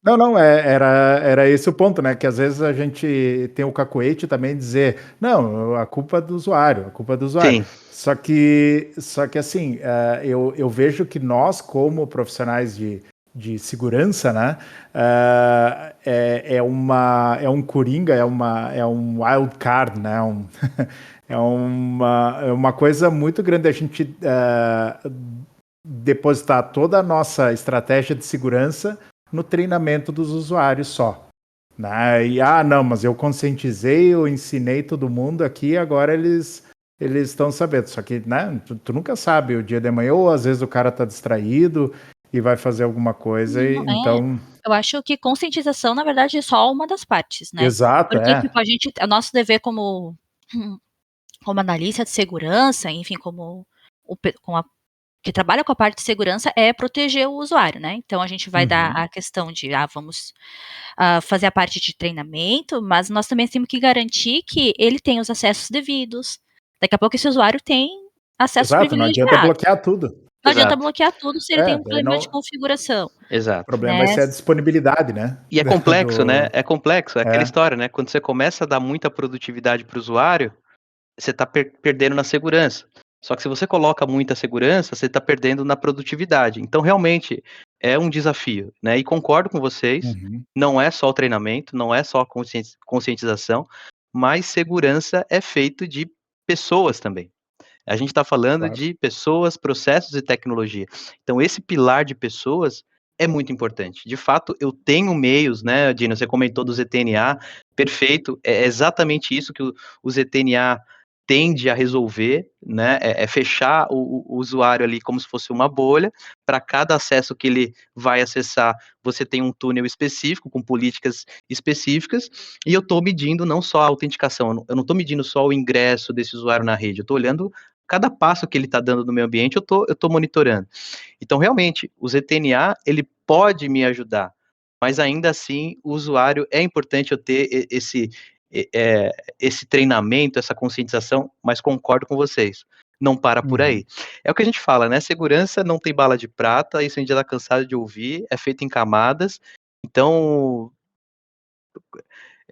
Não, era esse o ponto, né? Que às vezes a gente tem o cacoete também de dizer, não, a culpa é do usuário, a culpa é do usuário. Sim, Só que assim, eu vejo que nós, como profissionais de segurança, né? É um coringa, é um wild card, né? É uma coisa muito grande a gente depositar toda a nossa estratégia de segurança no treinamento dos usuários só. Né? E, não, mas eu conscientizei, eu ensinei todo mundo aqui, agora eles estão sabendo. Só que, né, tu nunca sabe o dia de amanhã, ou às vezes o cara tá distraído e vai fazer alguma coisa, e, então... Eu acho que conscientização, na verdade, é só uma das partes, né? Exato, Porque, tipo, o nosso dever como analista de segurança, enfim, que trabalha com a parte de segurança é proteger o usuário, né? Então a gente vai dar a questão de, vamos fazer a parte de treinamento, mas nós também temos que garantir que ele tem os acessos devidos. Daqui a pouco esse usuário tem acesso Exato, não adianta privilegiado. bloquear tudo. Não adianta exato, bloquear tudo se ele tem um Daí problema de não... configuração, O exato. problema vai né? ser a disponibilidade, né? E é complexo, né? É complexo, é aquela É. história, né? Quando você começa a dar muita produtividade para o usuário, você está perdendo na segurança. Só que se você coloca muita segurança, você está perdendo na produtividade. Então, realmente, é um desafio, né? E concordo com vocês, não é só o treinamento, não é só a conscientização, mas segurança é feito de pessoas também. A gente está falando Claro. de pessoas, processos e tecnologia. Então, esse pilar de pessoas é muito importante. De fato, eu tenho meios, né, Dino? Você comentou do ZTNA, perfeito. É exatamente isso que o ZTNA tende a resolver, né? É fechar o usuário ali como se fosse uma bolha. Para cada acesso que ele vai acessar, você tem um túnel específico, com políticas específicas, e eu estou medindo não só a autenticação, eu não estou medindo só o ingresso desse usuário na rede, eu estou olhando cada passo que ele está dando no meu ambiente, eu tô monitorando. Então, realmente, o ZTNA, ele pode me ajudar, mas ainda assim, o usuário, é importante eu ter esse treinamento, essa conscientização, mas concordo com vocês. não para por aí. É o que a gente fala, né? Segurança não tem bala de prata, isso a gente já tá cansado de ouvir, é feito em camadas. Então,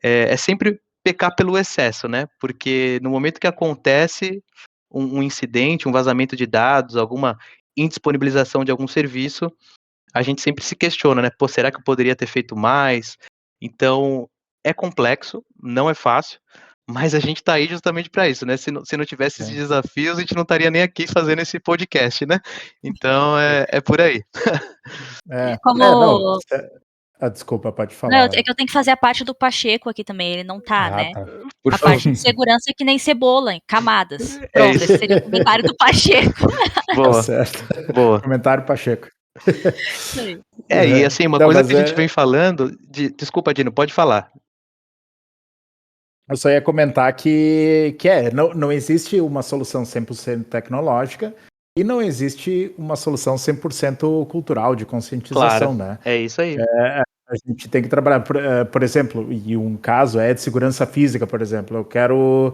é sempre pecar pelo excesso, né? Porque no momento que acontece um incidente, um vazamento de dados, alguma indisponibilização de algum serviço, a gente sempre se questiona, né? Pô, será que eu poderia ter feito mais? Então, é complexo, não é fácil, mas a gente tá aí justamente para isso, né? Se não tivesse esses Sim. desafios, a gente não estaria nem aqui fazendo esse podcast, né? Então, é por aí. Não. Como. Desculpa, pode Não, falar. é que eu tenho que fazer a parte do Pacheco aqui também, ele não tá, né? Tá. Por A favor. parte de segurança é que nem cebola, em camadas. É Pronto, isso. esse seria o comentário do Pacheco. Tá Boa, certo. boa. Comentário Pacheco. Isso aí. E assim, uma Não, coisa mas que a gente vem falando. Desculpa, Dino, pode falar. Eu só ia comentar que não existe uma solução 100% tecnológica e não existe uma solução 100% cultural de conscientização, Claro, né? é isso aí. A gente tem que trabalhar, por exemplo, e um caso é de segurança física, por exemplo. Eu quero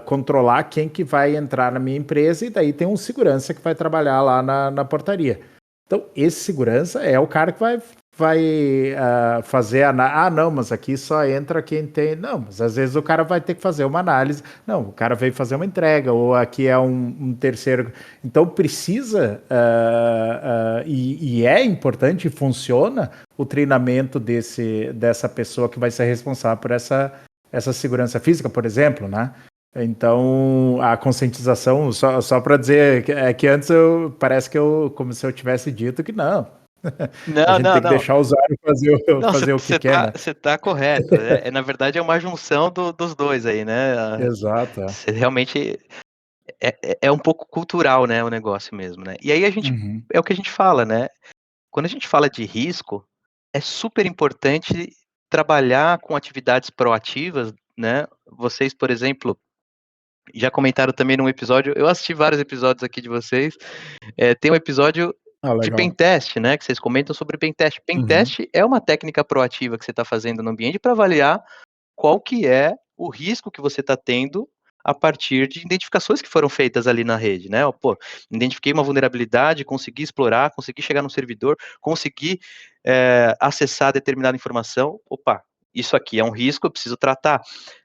controlar quem que vai entrar na minha empresa e daí tem um segurança que vai trabalhar lá na portaria. Então, esse segurança é o cara que vai fazer não, mas aqui só entra quem tem. Não, mas às vezes o cara vai ter que fazer uma análise. Não, o cara veio fazer uma entrega, ou aqui é um terceiro. Então, precisa, e é importante, funciona o treinamento dessa pessoa que vai ser responsável por essa segurança física, por exemplo, né? Então, a conscientização, só para dizer que antes parece que como se eu tivesse dito que não. A gente tem que Não. deixar o usuário Não, fazer o que quer, né? você tá correto. Na verdade, é uma junção dos dois aí, né? Exato. Você realmente é um pouco cultural, né, o negócio mesmo, né? E aí é o que a gente fala, né? Quando a gente fala de risco, é super importante trabalhar com atividades proativas, né? Vocês, por exemplo, já comentaram também num episódio, eu assisti vários episódios aqui de vocês, tem um episódio de Legal. pentest, né, que vocês comentam sobre pentest. Pentest é uma técnica proativa que você está fazendo no ambiente para avaliar qual que é o risco que você está tendo a partir de identificações que foram feitas ali na rede, né? Pô, identifiquei uma vulnerabilidade, consegui explorar, consegui chegar no servidor, consegui acessar determinada informação. Opa, isso aqui é um risco, eu preciso tratar,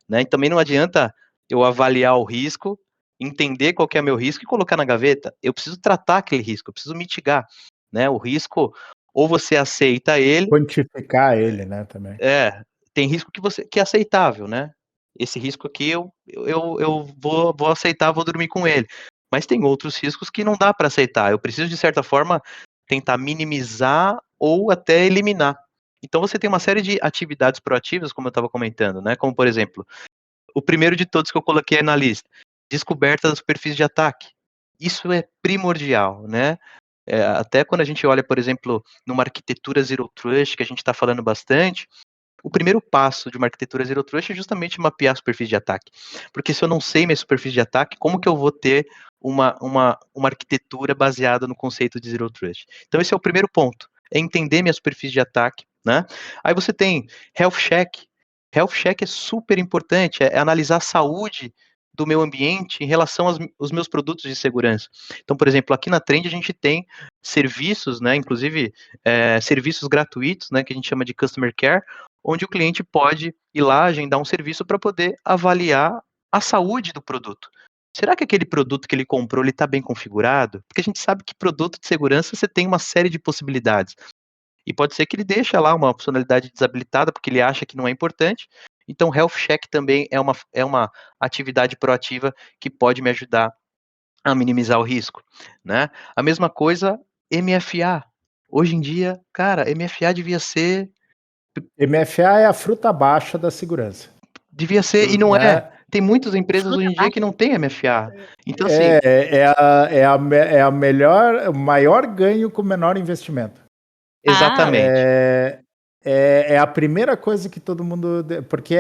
né? E também não adianta eu avaliar o risco, entender qual que é meu risco e colocar na gaveta. Eu preciso tratar aquele risco, eu preciso mitigar, né? O risco, ou você aceita ele, Quantificar ele, né, também. tem risco que é aceitável, né? Esse risco aqui eu vou aceitar, vou dormir com ele. Mas tem outros riscos que não dá para aceitar. Eu preciso, de certa forma, tentar minimizar ou até eliminar. Então você tem uma série de atividades proativas, como eu estava comentando, né? Como, por exemplo, o primeiro de todos que eu coloquei na lista, descoberta dos perfis de ataque. Isso é primordial, né? Até quando a gente olha, por exemplo, numa arquitetura Zero Trust, que a gente está falando bastante, o primeiro passo de uma arquitetura Zero Trust é justamente mapear os perfis de ataque. Porque se eu não sei meus perfis de ataque, como que eu vou ter uma arquitetura baseada no conceito de Zero Trust? Então esse é o primeiro ponto, é entender meus perfis de ataque, né? Aí você tem Health Check. Health Check é super importante, é analisar a saúde do meu ambiente em relação aos meus produtos de segurança. Então, por exemplo, aqui na Trend a gente tem serviços, né, inclusive serviços gratuitos, né, que a gente chama de Customer Care, onde o cliente pode ir lá agendar um serviço para poder avaliar a saúde do produto. Será que aquele produto que ele comprou está bem configurado? Porque a gente sabe que produto de segurança você tem uma série de possibilidades. E pode ser que ele deixe lá uma funcionalidade desabilitada porque ele acha que não é importante. Então, Health Check também é uma atividade proativa que pode me ajudar a minimizar o risco, né? A mesma coisa, MFA. Hoje em dia, cara, MFA devia ser, MFA é a fruta baixa da segurança. e não é. Né? Tem muitas empresas Fruta hoje em dia que não tem MFA. Então, assim, O maior ganho com menor investimento. exatamente. É a primeira coisa que todo mundo. Porque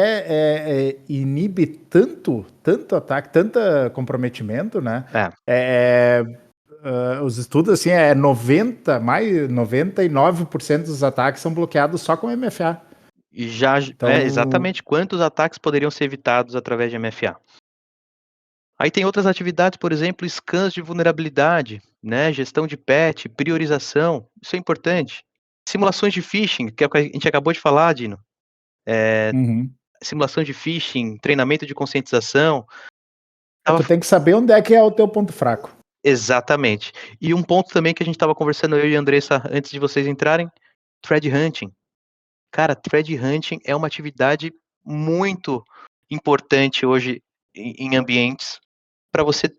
inibe tanto ataque, tanto comprometimento, né? Os estudos, assim, 99% dos ataques são bloqueados só com MFA. Então, exatamente. Quantos ataques poderiam ser evitados através de MFA? Aí tem outras atividades, por exemplo, scans de vulnerabilidade, né? Gestão de patch, priorização, isso é importante. Simulações de phishing, que é o que a gente acabou de falar, Dino. Uhum. Simulação de phishing, treinamento de conscientização. Tu tem que saber onde é que é o teu ponto fraco. Exatamente. E um ponto também que a gente estava conversando, eu e a Andressa, antes de vocês entrarem, thread hunting. Cara, thread hunting é uma atividade muito importante hoje em ambientes para você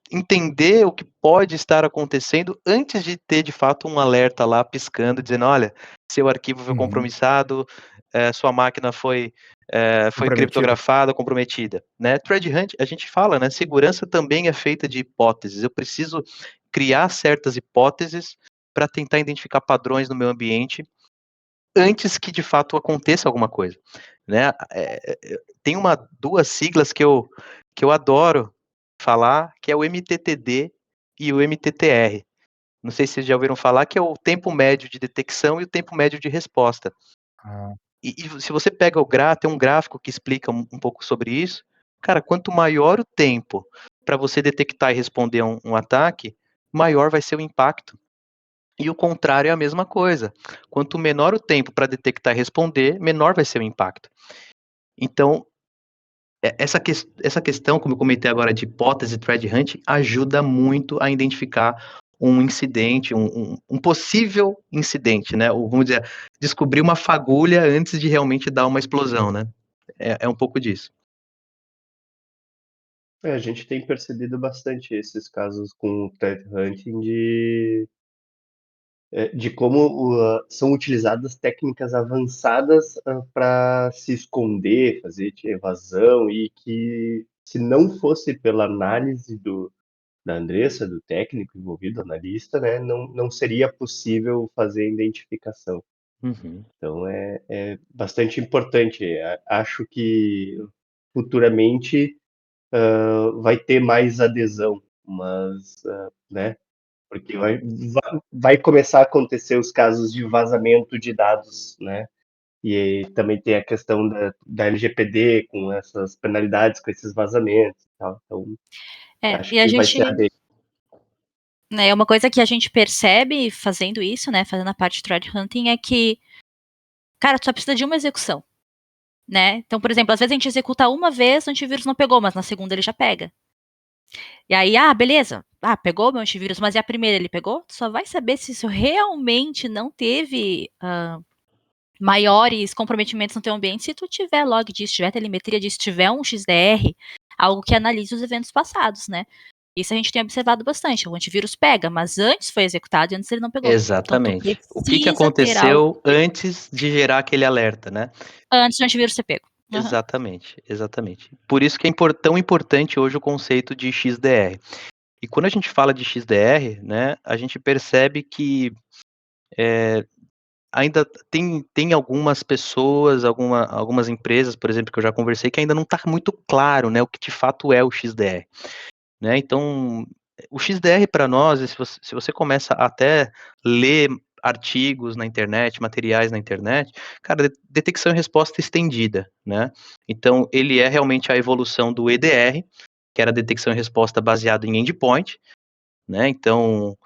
entender o que pode estar acontecendo antes de ter de fato um alerta lá piscando, dizendo, olha, seu arquivo foi compromissado, sua máquina foi criptografada, comprometida, né? Thread hunt, a gente fala, né? Segurança também é feita de hipóteses. Eu preciso criar certas hipóteses para tentar identificar padrões no meu ambiente antes que de fato aconteça alguma coisa, né? Tem duas siglas que eu adoro falar, que é o MTTD e o MTTR. Não sei se vocês já ouviram falar, que é o tempo médio de detecção e o tempo médio de resposta. E se você pega tem um gráfico que explica um pouco sobre isso. Cara, quanto maior o tempo para você detectar e responder a um ataque, maior vai ser o impacto. E o contrário é a mesma coisa. Quanto menor o tempo para detectar e responder, menor vai ser o impacto. Então, essa questão, como eu comentei agora, de hipótese thread hunting, ajuda muito a identificar um incidente, um possível incidente, né? Ou, vamos dizer, descobrir uma fagulha antes de realmente dar uma explosão, né? É um pouco disso. A gente tem percebido bastante esses casos com o threat hunting de como são utilizadas técnicas avançadas para se esconder, fazer evasão, e que se não fosse pela análise da Andressa, do técnico envolvido, analista, né, não seria possível fazer a identificação. Uhum. Então é bastante importante. Acho que futuramente vai ter mais adesão, mas, né, porque vai começar a acontecer os casos de vazamento de dados, né? E também tem a questão da LGPD com essas penalidades, com esses vazamentos e tal. Então, acho E a que vai ser a gente, dele. né, uma coisa que a gente percebe fazendo isso, né, fazendo a parte de thread hunting, é que, cara, tu só precisa de uma execução, né? Então, por exemplo, às vezes a gente executa uma vez, o antivírus não pegou, mas na segunda ele já pega. E aí, beleza. Pegou meu antivírus, mas e a primeira ele pegou? Tu só vai saber se isso realmente não teve maiores comprometimentos no teu ambiente se tu tiver log disso, tiver telemetria disso, tiver um XDR, algo que analise os eventos passados, né? Isso a gente tem observado bastante. O antivírus pega, mas antes foi executado e antes ele não pegou. Exatamente. Então, o que aconteceu antes de gerar aquele alerta, né? Antes do antivírus ser pego. Uhum. Exatamente. Por isso que é tão importante hoje o conceito de XDR. E quando a gente fala de XDR, né, a gente percebe que ainda tem algumas pessoas, algumas empresas, por exemplo, que eu já conversei, que ainda não está muito claro, né, o que de fato é o XDR. Né? Então, o XDR para nós, se você começa a até ler artigos na internet, materiais na internet, cara, detecção e resposta estendida, né? Então, ele é realmente a evolução do EDR, que era detecção e resposta baseado em endpoint, né? Então,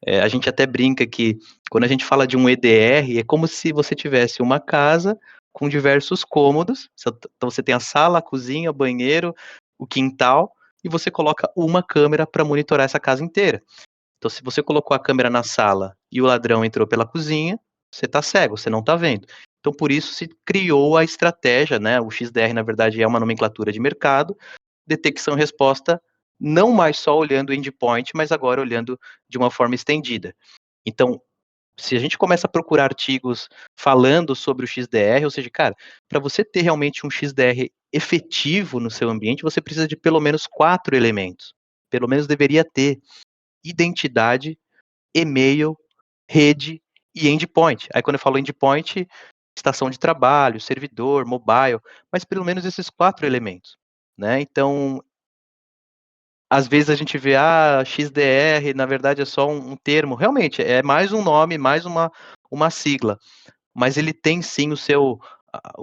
a gente até brinca que quando a gente fala de um EDR, é como se você tivesse uma casa com diversos cômodos. Então, você tem a sala, a cozinha, o banheiro, o quintal, e você coloca uma câmera para monitorar essa casa inteira. Então, se você colocou a câmera na sala e o ladrão entrou pela cozinha, você está cego, você não está vendo. Então, por isso se criou a estratégia, né? O XDR, na verdade, é uma nomenclatura de mercado, detecção e resposta, não mais só olhando o endpoint, mas agora olhando de uma forma estendida. Então, se a gente começa a procurar artigos falando sobre o XDR, ou seja, cara, para você ter realmente um XDR efetivo no seu ambiente, você precisa de pelo menos 4 elementos. Pelo menos deveria ter identidade, e-mail, rede e endpoint. Aí quando eu falo endpoint, estação de trabalho, servidor, mobile, mas pelo menos esses 4 elementos, né? Então, às vezes a gente vê, XDR, na verdade é só um termo. Realmente, é mais um nome, mais uma sigla. Mas ele tem sim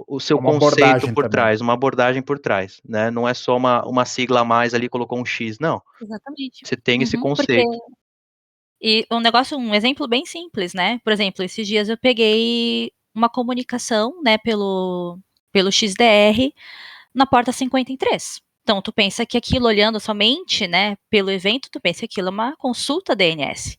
o seu Uma conceito abordagem por também. trás, uma abordagem por trás, né? Não é só uma sigla a mais ali, colocou um X, não. Exatamente. Você tem esse Porque conceito. um exemplo bem simples, né? Por exemplo, esses dias eu peguei uma comunicação, né, pelo XDR na porta 53. Então, tu pensa que aquilo, olhando somente, né, pelo evento, tu pensa que aquilo é uma consulta DNS.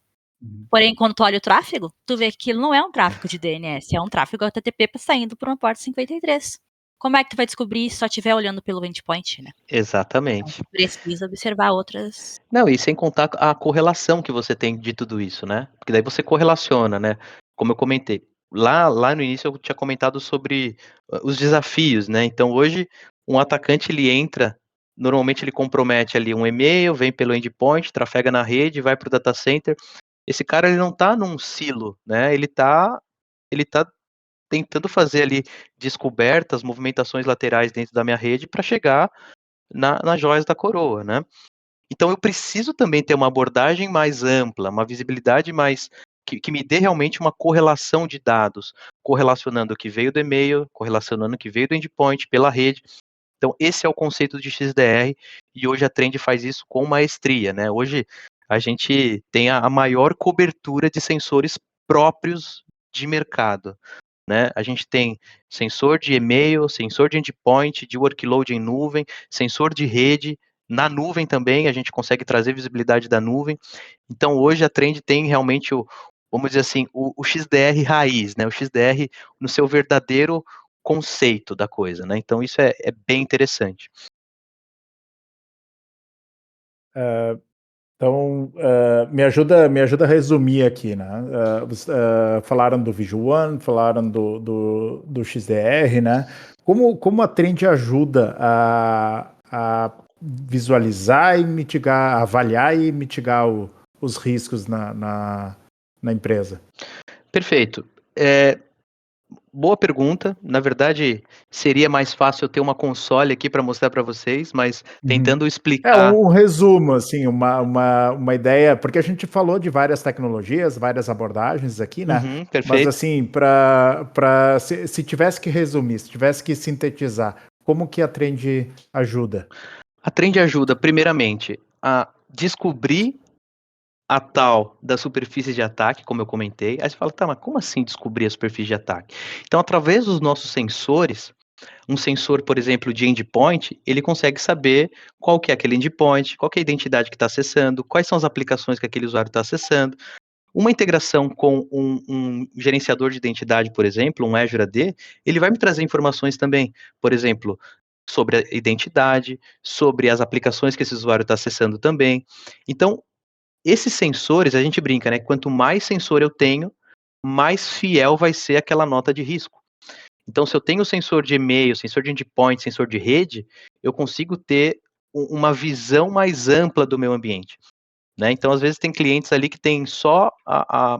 Porém, quando tu olha o tráfego, tu vê que aquilo não é um tráfego de DNS, é um tráfego HTTP saindo por uma porta 53. Como é que tu vai descobrir se só estiver olhando pelo endpoint, né? Então, Exatamente. tu precisa observar outras. Não, e sem contar a correlação que você tem de tudo isso, né? Porque daí você correlaciona, né? Como eu comentei. Lá no início eu tinha comentado sobre os desafios, né? Então hoje um atacante ele entra, normalmente ele compromete ali um e-mail, vem pelo endpoint, trafega na rede, vai para o data center. Esse cara ele não está num silo, né? Ele tá tentando fazer ali descobertas, movimentações laterais dentro da minha rede para chegar nas joias da coroa, né? Então eu preciso também ter uma abordagem mais ampla, uma visibilidade mais que me dê realmente uma correlação de dados, correlacionando o que veio do e-mail, correlacionando o que veio do endpoint pela rede. Então esse é o conceito de XDR e hoje a Trend faz isso com maestria, né? Hoje a gente tem a maior cobertura de sensores próprios de mercado, né? A gente tem sensor de e-mail, sensor de endpoint, de workload em nuvem, sensor de rede, na nuvem também, a gente consegue trazer visibilidade da nuvem. Então, hoje a Trend tem realmente vamos dizer assim, o XDR raiz, né? O XDR no seu verdadeiro conceito da coisa, né? Então, isso é bem interessante. Então, me ajuda a resumir aqui, né? Falaram do Visual One, falaram do XDR, né? Como a Trend ajuda a visualizar e mitigar, avaliar e mitigar os riscos na empresa? Perfeito. Boa pergunta. Na verdade, seria mais fácil eu ter uma console aqui para mostrar para vocês, mas tentando explicar. Um resumo, assim, uma ideia, porque a gente falou de várias tecnologias, várias abordagens aqui, né? Mas Perfeito. assim, se tivesse que resumir, se tivesse que sintetizar, como que a Trend ajuda? A Trend ajuda, primeiramente, a descobrir a tal da superfície de ataque, como eu comentei. Aí você fala, tá, mas como assim descobrir a superfície de ataque? Então, através dos nossos sensores, um sensor, por exemplo, de endpoint, ele consegue saber qual que é aquele endpoint, qual que é a identidade que está acessando, quais são as aplicações que aquele usuário está acessando. Uma integração com um gerenciador de identidade, por exemplo, um Azure AD, ele vai me trazer informações também, por exemplo, sobre a identidade, sobre as aplicações que esse usuário está acessando também. Então, esses sensores, a gente brinca, né? Quanto mais sensor eu tenho, mais fiel vai ser aquela nota de risco. Então, se eu tenho sensor de e-mail, sensor de endpoint, sensor de rede, eu consigo ter uma visão mais ampla do meu ambiente. Né? Então, às vezes, tem clientes ali que tem só,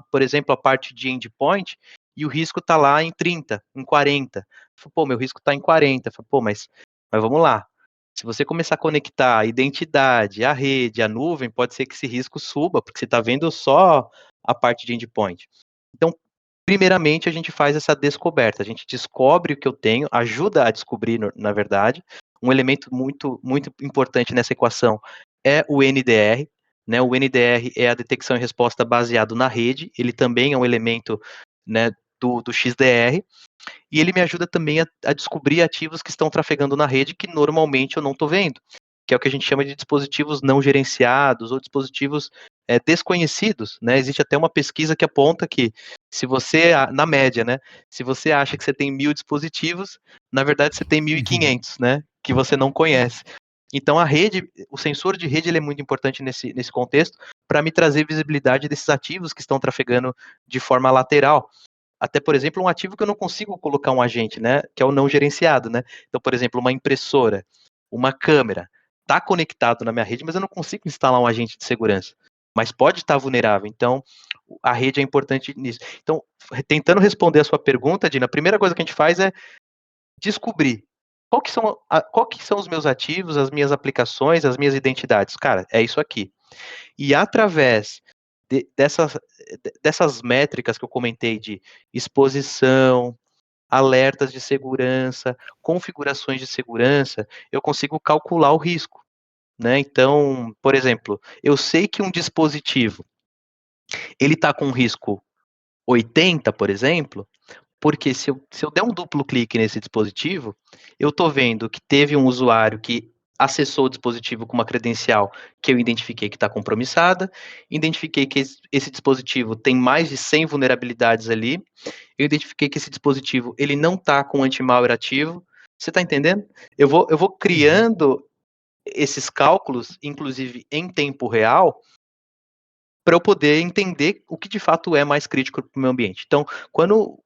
por exemplo, a parte de endpoint e o risco está lá em 30, em 40. Pô, meu risco está em 40. Pô, mas vamos lá. Se você começar a conectar a identidade, a rede, a nuvem, pode ser que esse risco suba, porque você está vendo só a parte de endpoint. Então, primeiramente, a gente faz essa descoberta. A gente descobre o que eu tenho, ajuda a descobrir, na verdade. Um elemento muito, muito importante nessa equação é o NDR. Né? O NDR é a detecção e resposta baseado na rede. Ele também é um elemento, né, do XDR. E ele me ajuda também a descobrir ativos que estão trafegando na rede que normalmente eu não estou vendo, que é o que a gente chama de dispositivos não gerenciados ou dispositivos desconhecidos, né? Existe até uma pesquisa que aponta que se você, na média, né, se você acha que você tem 1.000 dispositivos, na verdade você tem 1.500, né, que você não conhece. Então a rede, o sensor de rede, ele é muito importante nesse contexto para me trazer visibilidade desses ativos que estão trafegando de forma lateral. Até, por exemplo, um ativo que eu não consigo colocar um agente, né, que é o não gerenciado, né? Então, por exemplo, uma impressora, uma câmera, está conectado na minha rede, mas eu não consigo instalar um agente de segurança. Mas pode estar vulnerável. Então, a rede é importante nisso. Então, tentando responder a sua pergunta, Dina, a primeira coisa que a gente faz é descobrir qual que são os meus ativos, as minhas aplicações, as minhas identidades. Cara, é isso aqui. E através dessas métricas que eu comentei de exposição, alertas de segurança, configurações de segurança, eu consigo calcular o risco, né? Então, por exemplo, eu sei que um dispositivo ele está com risco 80, por exemplo, porque se eu der um duplo clique nesse dispositivo, eu estou vendo que teve um usuário que acessou o dispositivo com uma credencial que eu identifiquei que está compromissada, identifiquei que esse dispositivo tem mais de 100 vulnerabilidades ali, eu identifiquei que esse dispositivo ele não está com anti-malware ativo. Você está entendendo? Eu vou criando esses cálculos, inclusive em tempo real, para eu poder entender o que de fato é mais crítico para o meu ambiente. Então, quando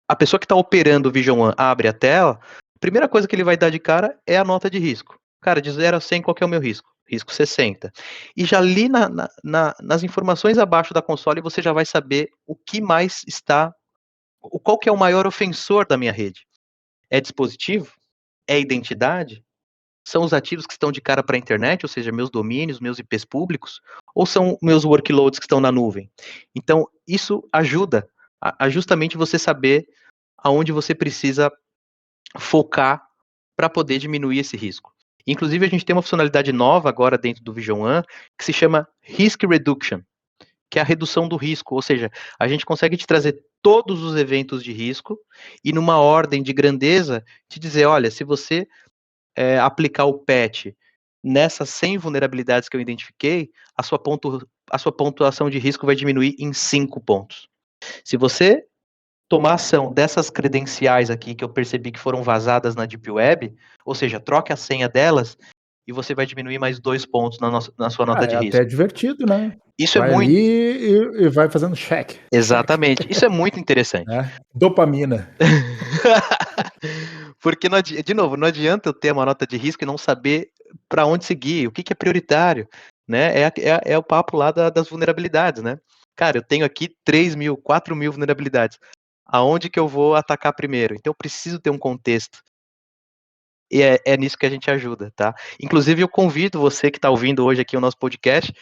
a pessoa que está operando o Vision One abre a tela, a primeira coisa que ele vai dar de cara é a nota de risco. Cara, de 0 a 100, qual que é o meu risco? Risco 60. E já ali nas informações abaixo da console, você já vai saber o que mais está, qual que é o maior ofensor da minha rede. É dispositivo? É identidade? São os ativos que estão de cara para a internet, ou seja, meus domínios, meus IPs públicos, ou são meus workloads que estão na nuvem? Então, isso ajuda a justamente você saber aonde você precisa focar para poder diminuir esse risco. Inclusive, a gente tem uma funcionalidade nova agora dentro do Vision One, que se chama Risk Reduction, que é a redução do risco, ou seja, a gente consegue te trazer todos os eventos de risco e numa ordem de grandeza te dizer, olha, se você aplicar o patch nessas 100 vulnerabilidades que eu identifiquei, a sua pontuação de risco vai diminuir em 5 pontos. Se você tomar ação dessas credenciais aqui que eu percebi que foram vazadas na Deep Web, ou seja, troque a senha delas e você vai diminuir mais 2 pontos na sua nota de É risco. até divertido, né? Isso vai é muito... ali e vai fazendo check. Exatamente. Check. Isso é muito interessante. Dopamina. Porque, de novo, não adianta eu ter uma nota de risco e não saber para onde seguir, o que é prioritário, né? É o papo lá das vulnerabilidades, né? Cara, eu tenho aqui 3.000, 4.000 vulnerabilidades. Aonde que eu vou atacar primeiro? Então, eu preciso ter um contexto. E é nisso que a gente ajuda, tá? Inclusive, eu convido você que está ouvindo hoje aqui o nosso podcast,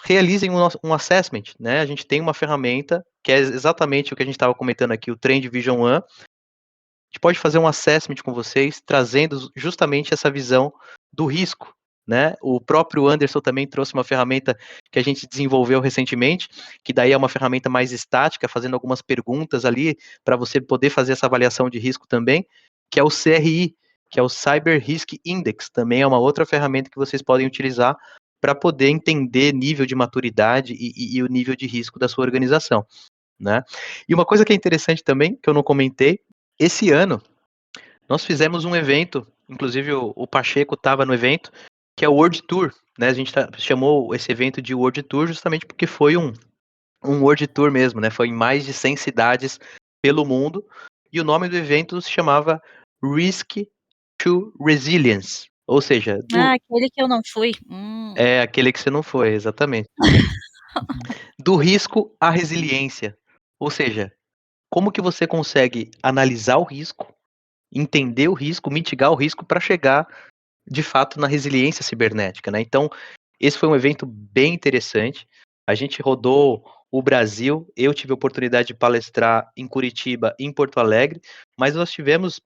realizem um assessment, né? A gente tem uma ferramenta que é exatamente o que a gente estava comentando aqui, o Trend Vision One. A gente pode fazer um assessment com vocês, trazendo justamente essa visão do risco, né? O próprio Anderson também trouxe uma ferramenta que a gente desenvolveu recentemente, que daí é uma ferramenta mais estática, fazendo algumas perguntas ali, para você poder fazer essa avaliação de risco também, que é o CRI, que é o Cyber Risk Index, também é uma outra ferramenta que vocês podem utilizar para poder entender nível de maturidade e o nível de risco da sua organização, né? E uma coisa que é interessante também, que eu não comentei, esse ano, nós fizemos um evento, inclusive o Pacheco estava no evento, que é o World Tour, né? A gente chamou esse evento de World Tour justamente porque foi um World Tour mesmo, né? Foi em mais de 100 cidades pelo mundo, e o nome do evento se chamava Risk to Resilience, ou seja... aquele que eu não fui. É, aquele que você não foi, exatamente. Do risco à resiliência, ou seja, como que você consegue analisar o risco, entender o risco, mitigar o risco para chegar, de fato, na resiliência cibernética, né? Então, esse foi um evento bem interessante. A gente rodou o Brasil, eu tive a oportunidade de palestrar em Curitiba, em Porto Alegre, mas nós tivemos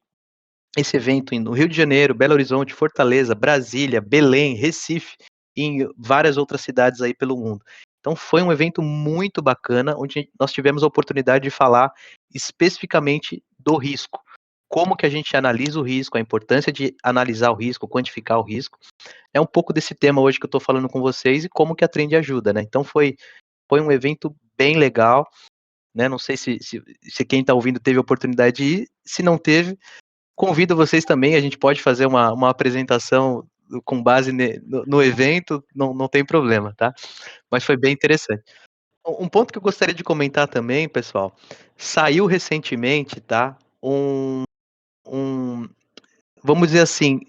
esse evento no Rio de Janeiro, Belo Horizonte, Fortaleza, Brasília, Belém, Recife, e em várias outras cidades aí pelo mundo. Então foi um evento muito bacana, onde nós tivemos a oportunidade de falar especificamente do risco. Como que a gente analisa o risco, a importância de analisar o risco, quantificar o risco. É um pouco desse tema hoje que eu estou falando com vocês e como que a Trend ajuda, né? Então foi um evento bem legal, né? Não sei se quem está ouvindo teve a oportunidade de ir, se não teve, convido vocês também, a gente pode fazer uma apresentação com base no evento, não tem problema, tá? Mas foi bem interessante. Um ponto que eu gostaria de comentar também, pessoal, saiu recentemente, tá? Vamos dizer assim,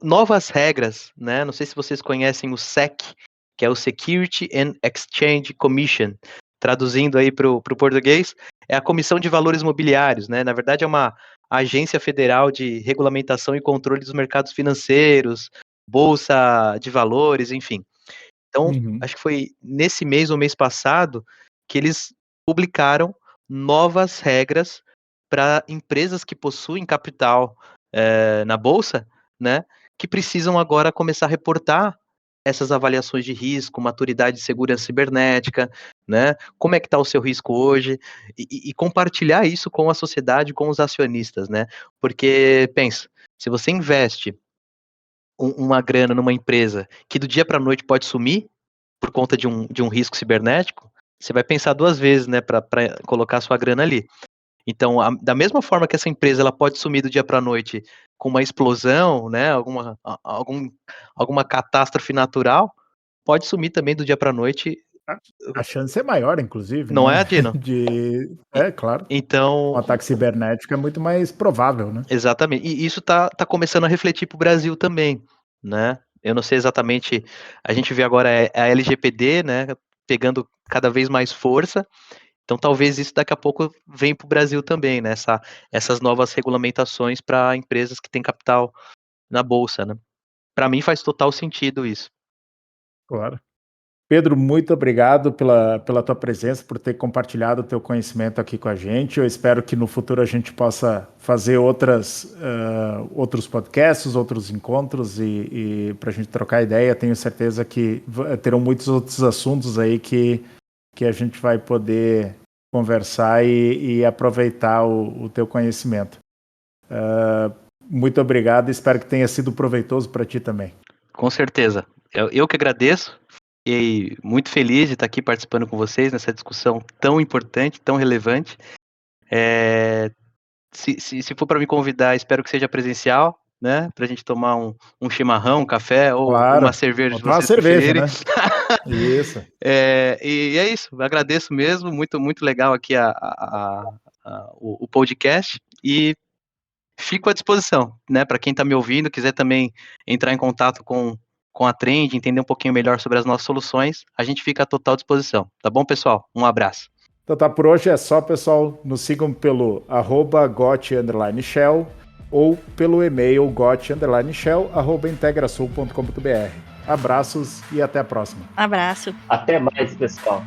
novas regras, né? Não sei se vocês conhecem o SEC, que é o Security and Exchange Commission, traduzindo aí para o português, é a Comissão de Valores Mobiliários, né? Na verdade é uma agência federal de regulamentação e controle dos mercados financeiros, bolsa de valores, enfim. Então, acho que foi nesse mês ou mês passado que eles publicaram novas regras para empresas que possuem capital na bolsa, né, que precisam agora começar a reportar essas avaliações de risco, maturidade de segurança cibernética, né, como é que está o seu risco hoje, e compartilhar isso com a sociedade, com os acionistas, né, porque, pensa, se você investe uma grana numa empresa que do dia para a noite pode sumir por conta de um risco cibernético, você vai pensar 2 vezes, né, para colocar a sua grana ali. Então, da mesma forma que essa empresa ela pode sumir do dia para a noite com uma explosão, né, alguma catástrofe natural, pode sumir também do dia para a noite. A chance é maior, inclusive, Não né? é, Dino? Claro. Então, Um ataque cibernético é muito mais provável, né? exatamente. E isso tá começando a refletir para o Brasil também, né? Eu não sei exatamente. A gente vê agora a LGPD, né, pegando cada vez mais força. Então, talvez isso daqui a pouco venha para o Brasil também, né? Essas novas regulamentações para empresas que têm capital na bolsa, né? Para mim faz total sentido isso. Claro. Pedro, muito obrigado pela tua presença, por ter compartilhado o teu conhecimento aqui com a gente. Eu espero que no futuro a gente possa fazer outros podcasts, outros encontros e para a gente trocar ideia. Tenho certeza que terão muitos outros assuntos aí que a gente vai poder conversar e aproveitar o teu conhecimento. Muito obrigado, espero que tenha sido proveitoso para ti também. Com certeza. Eu que agradeço e muito feliz de estar aqui participando com vocês nessa discussão tão importante, tão relevante. Se for para me convidar, espero que seja presencial, né? Para a gente tomar um chimarrão, um café ou Claro, uma cerveja, se tomar uma vocês cerveja, preferirem. né? Isso. E é isso, eu agradeço mesmo, muito, muito legal aqui o podcast e fico à disposição, né, para quem está me ouvindo, quiser também entrar em contato com a Trend, entender um pouquinho melhor sobre as nossas soluções, a gente fica à total disposição, tá bom, pessoal? Um abraço. Então tá, por hoje é só, pessoal, nos sigam pelo @got_shell ou pelo e-mail got_shell@integrasul.com.br. Abraços e até a próxima. Abraço. Até mais, pessoal.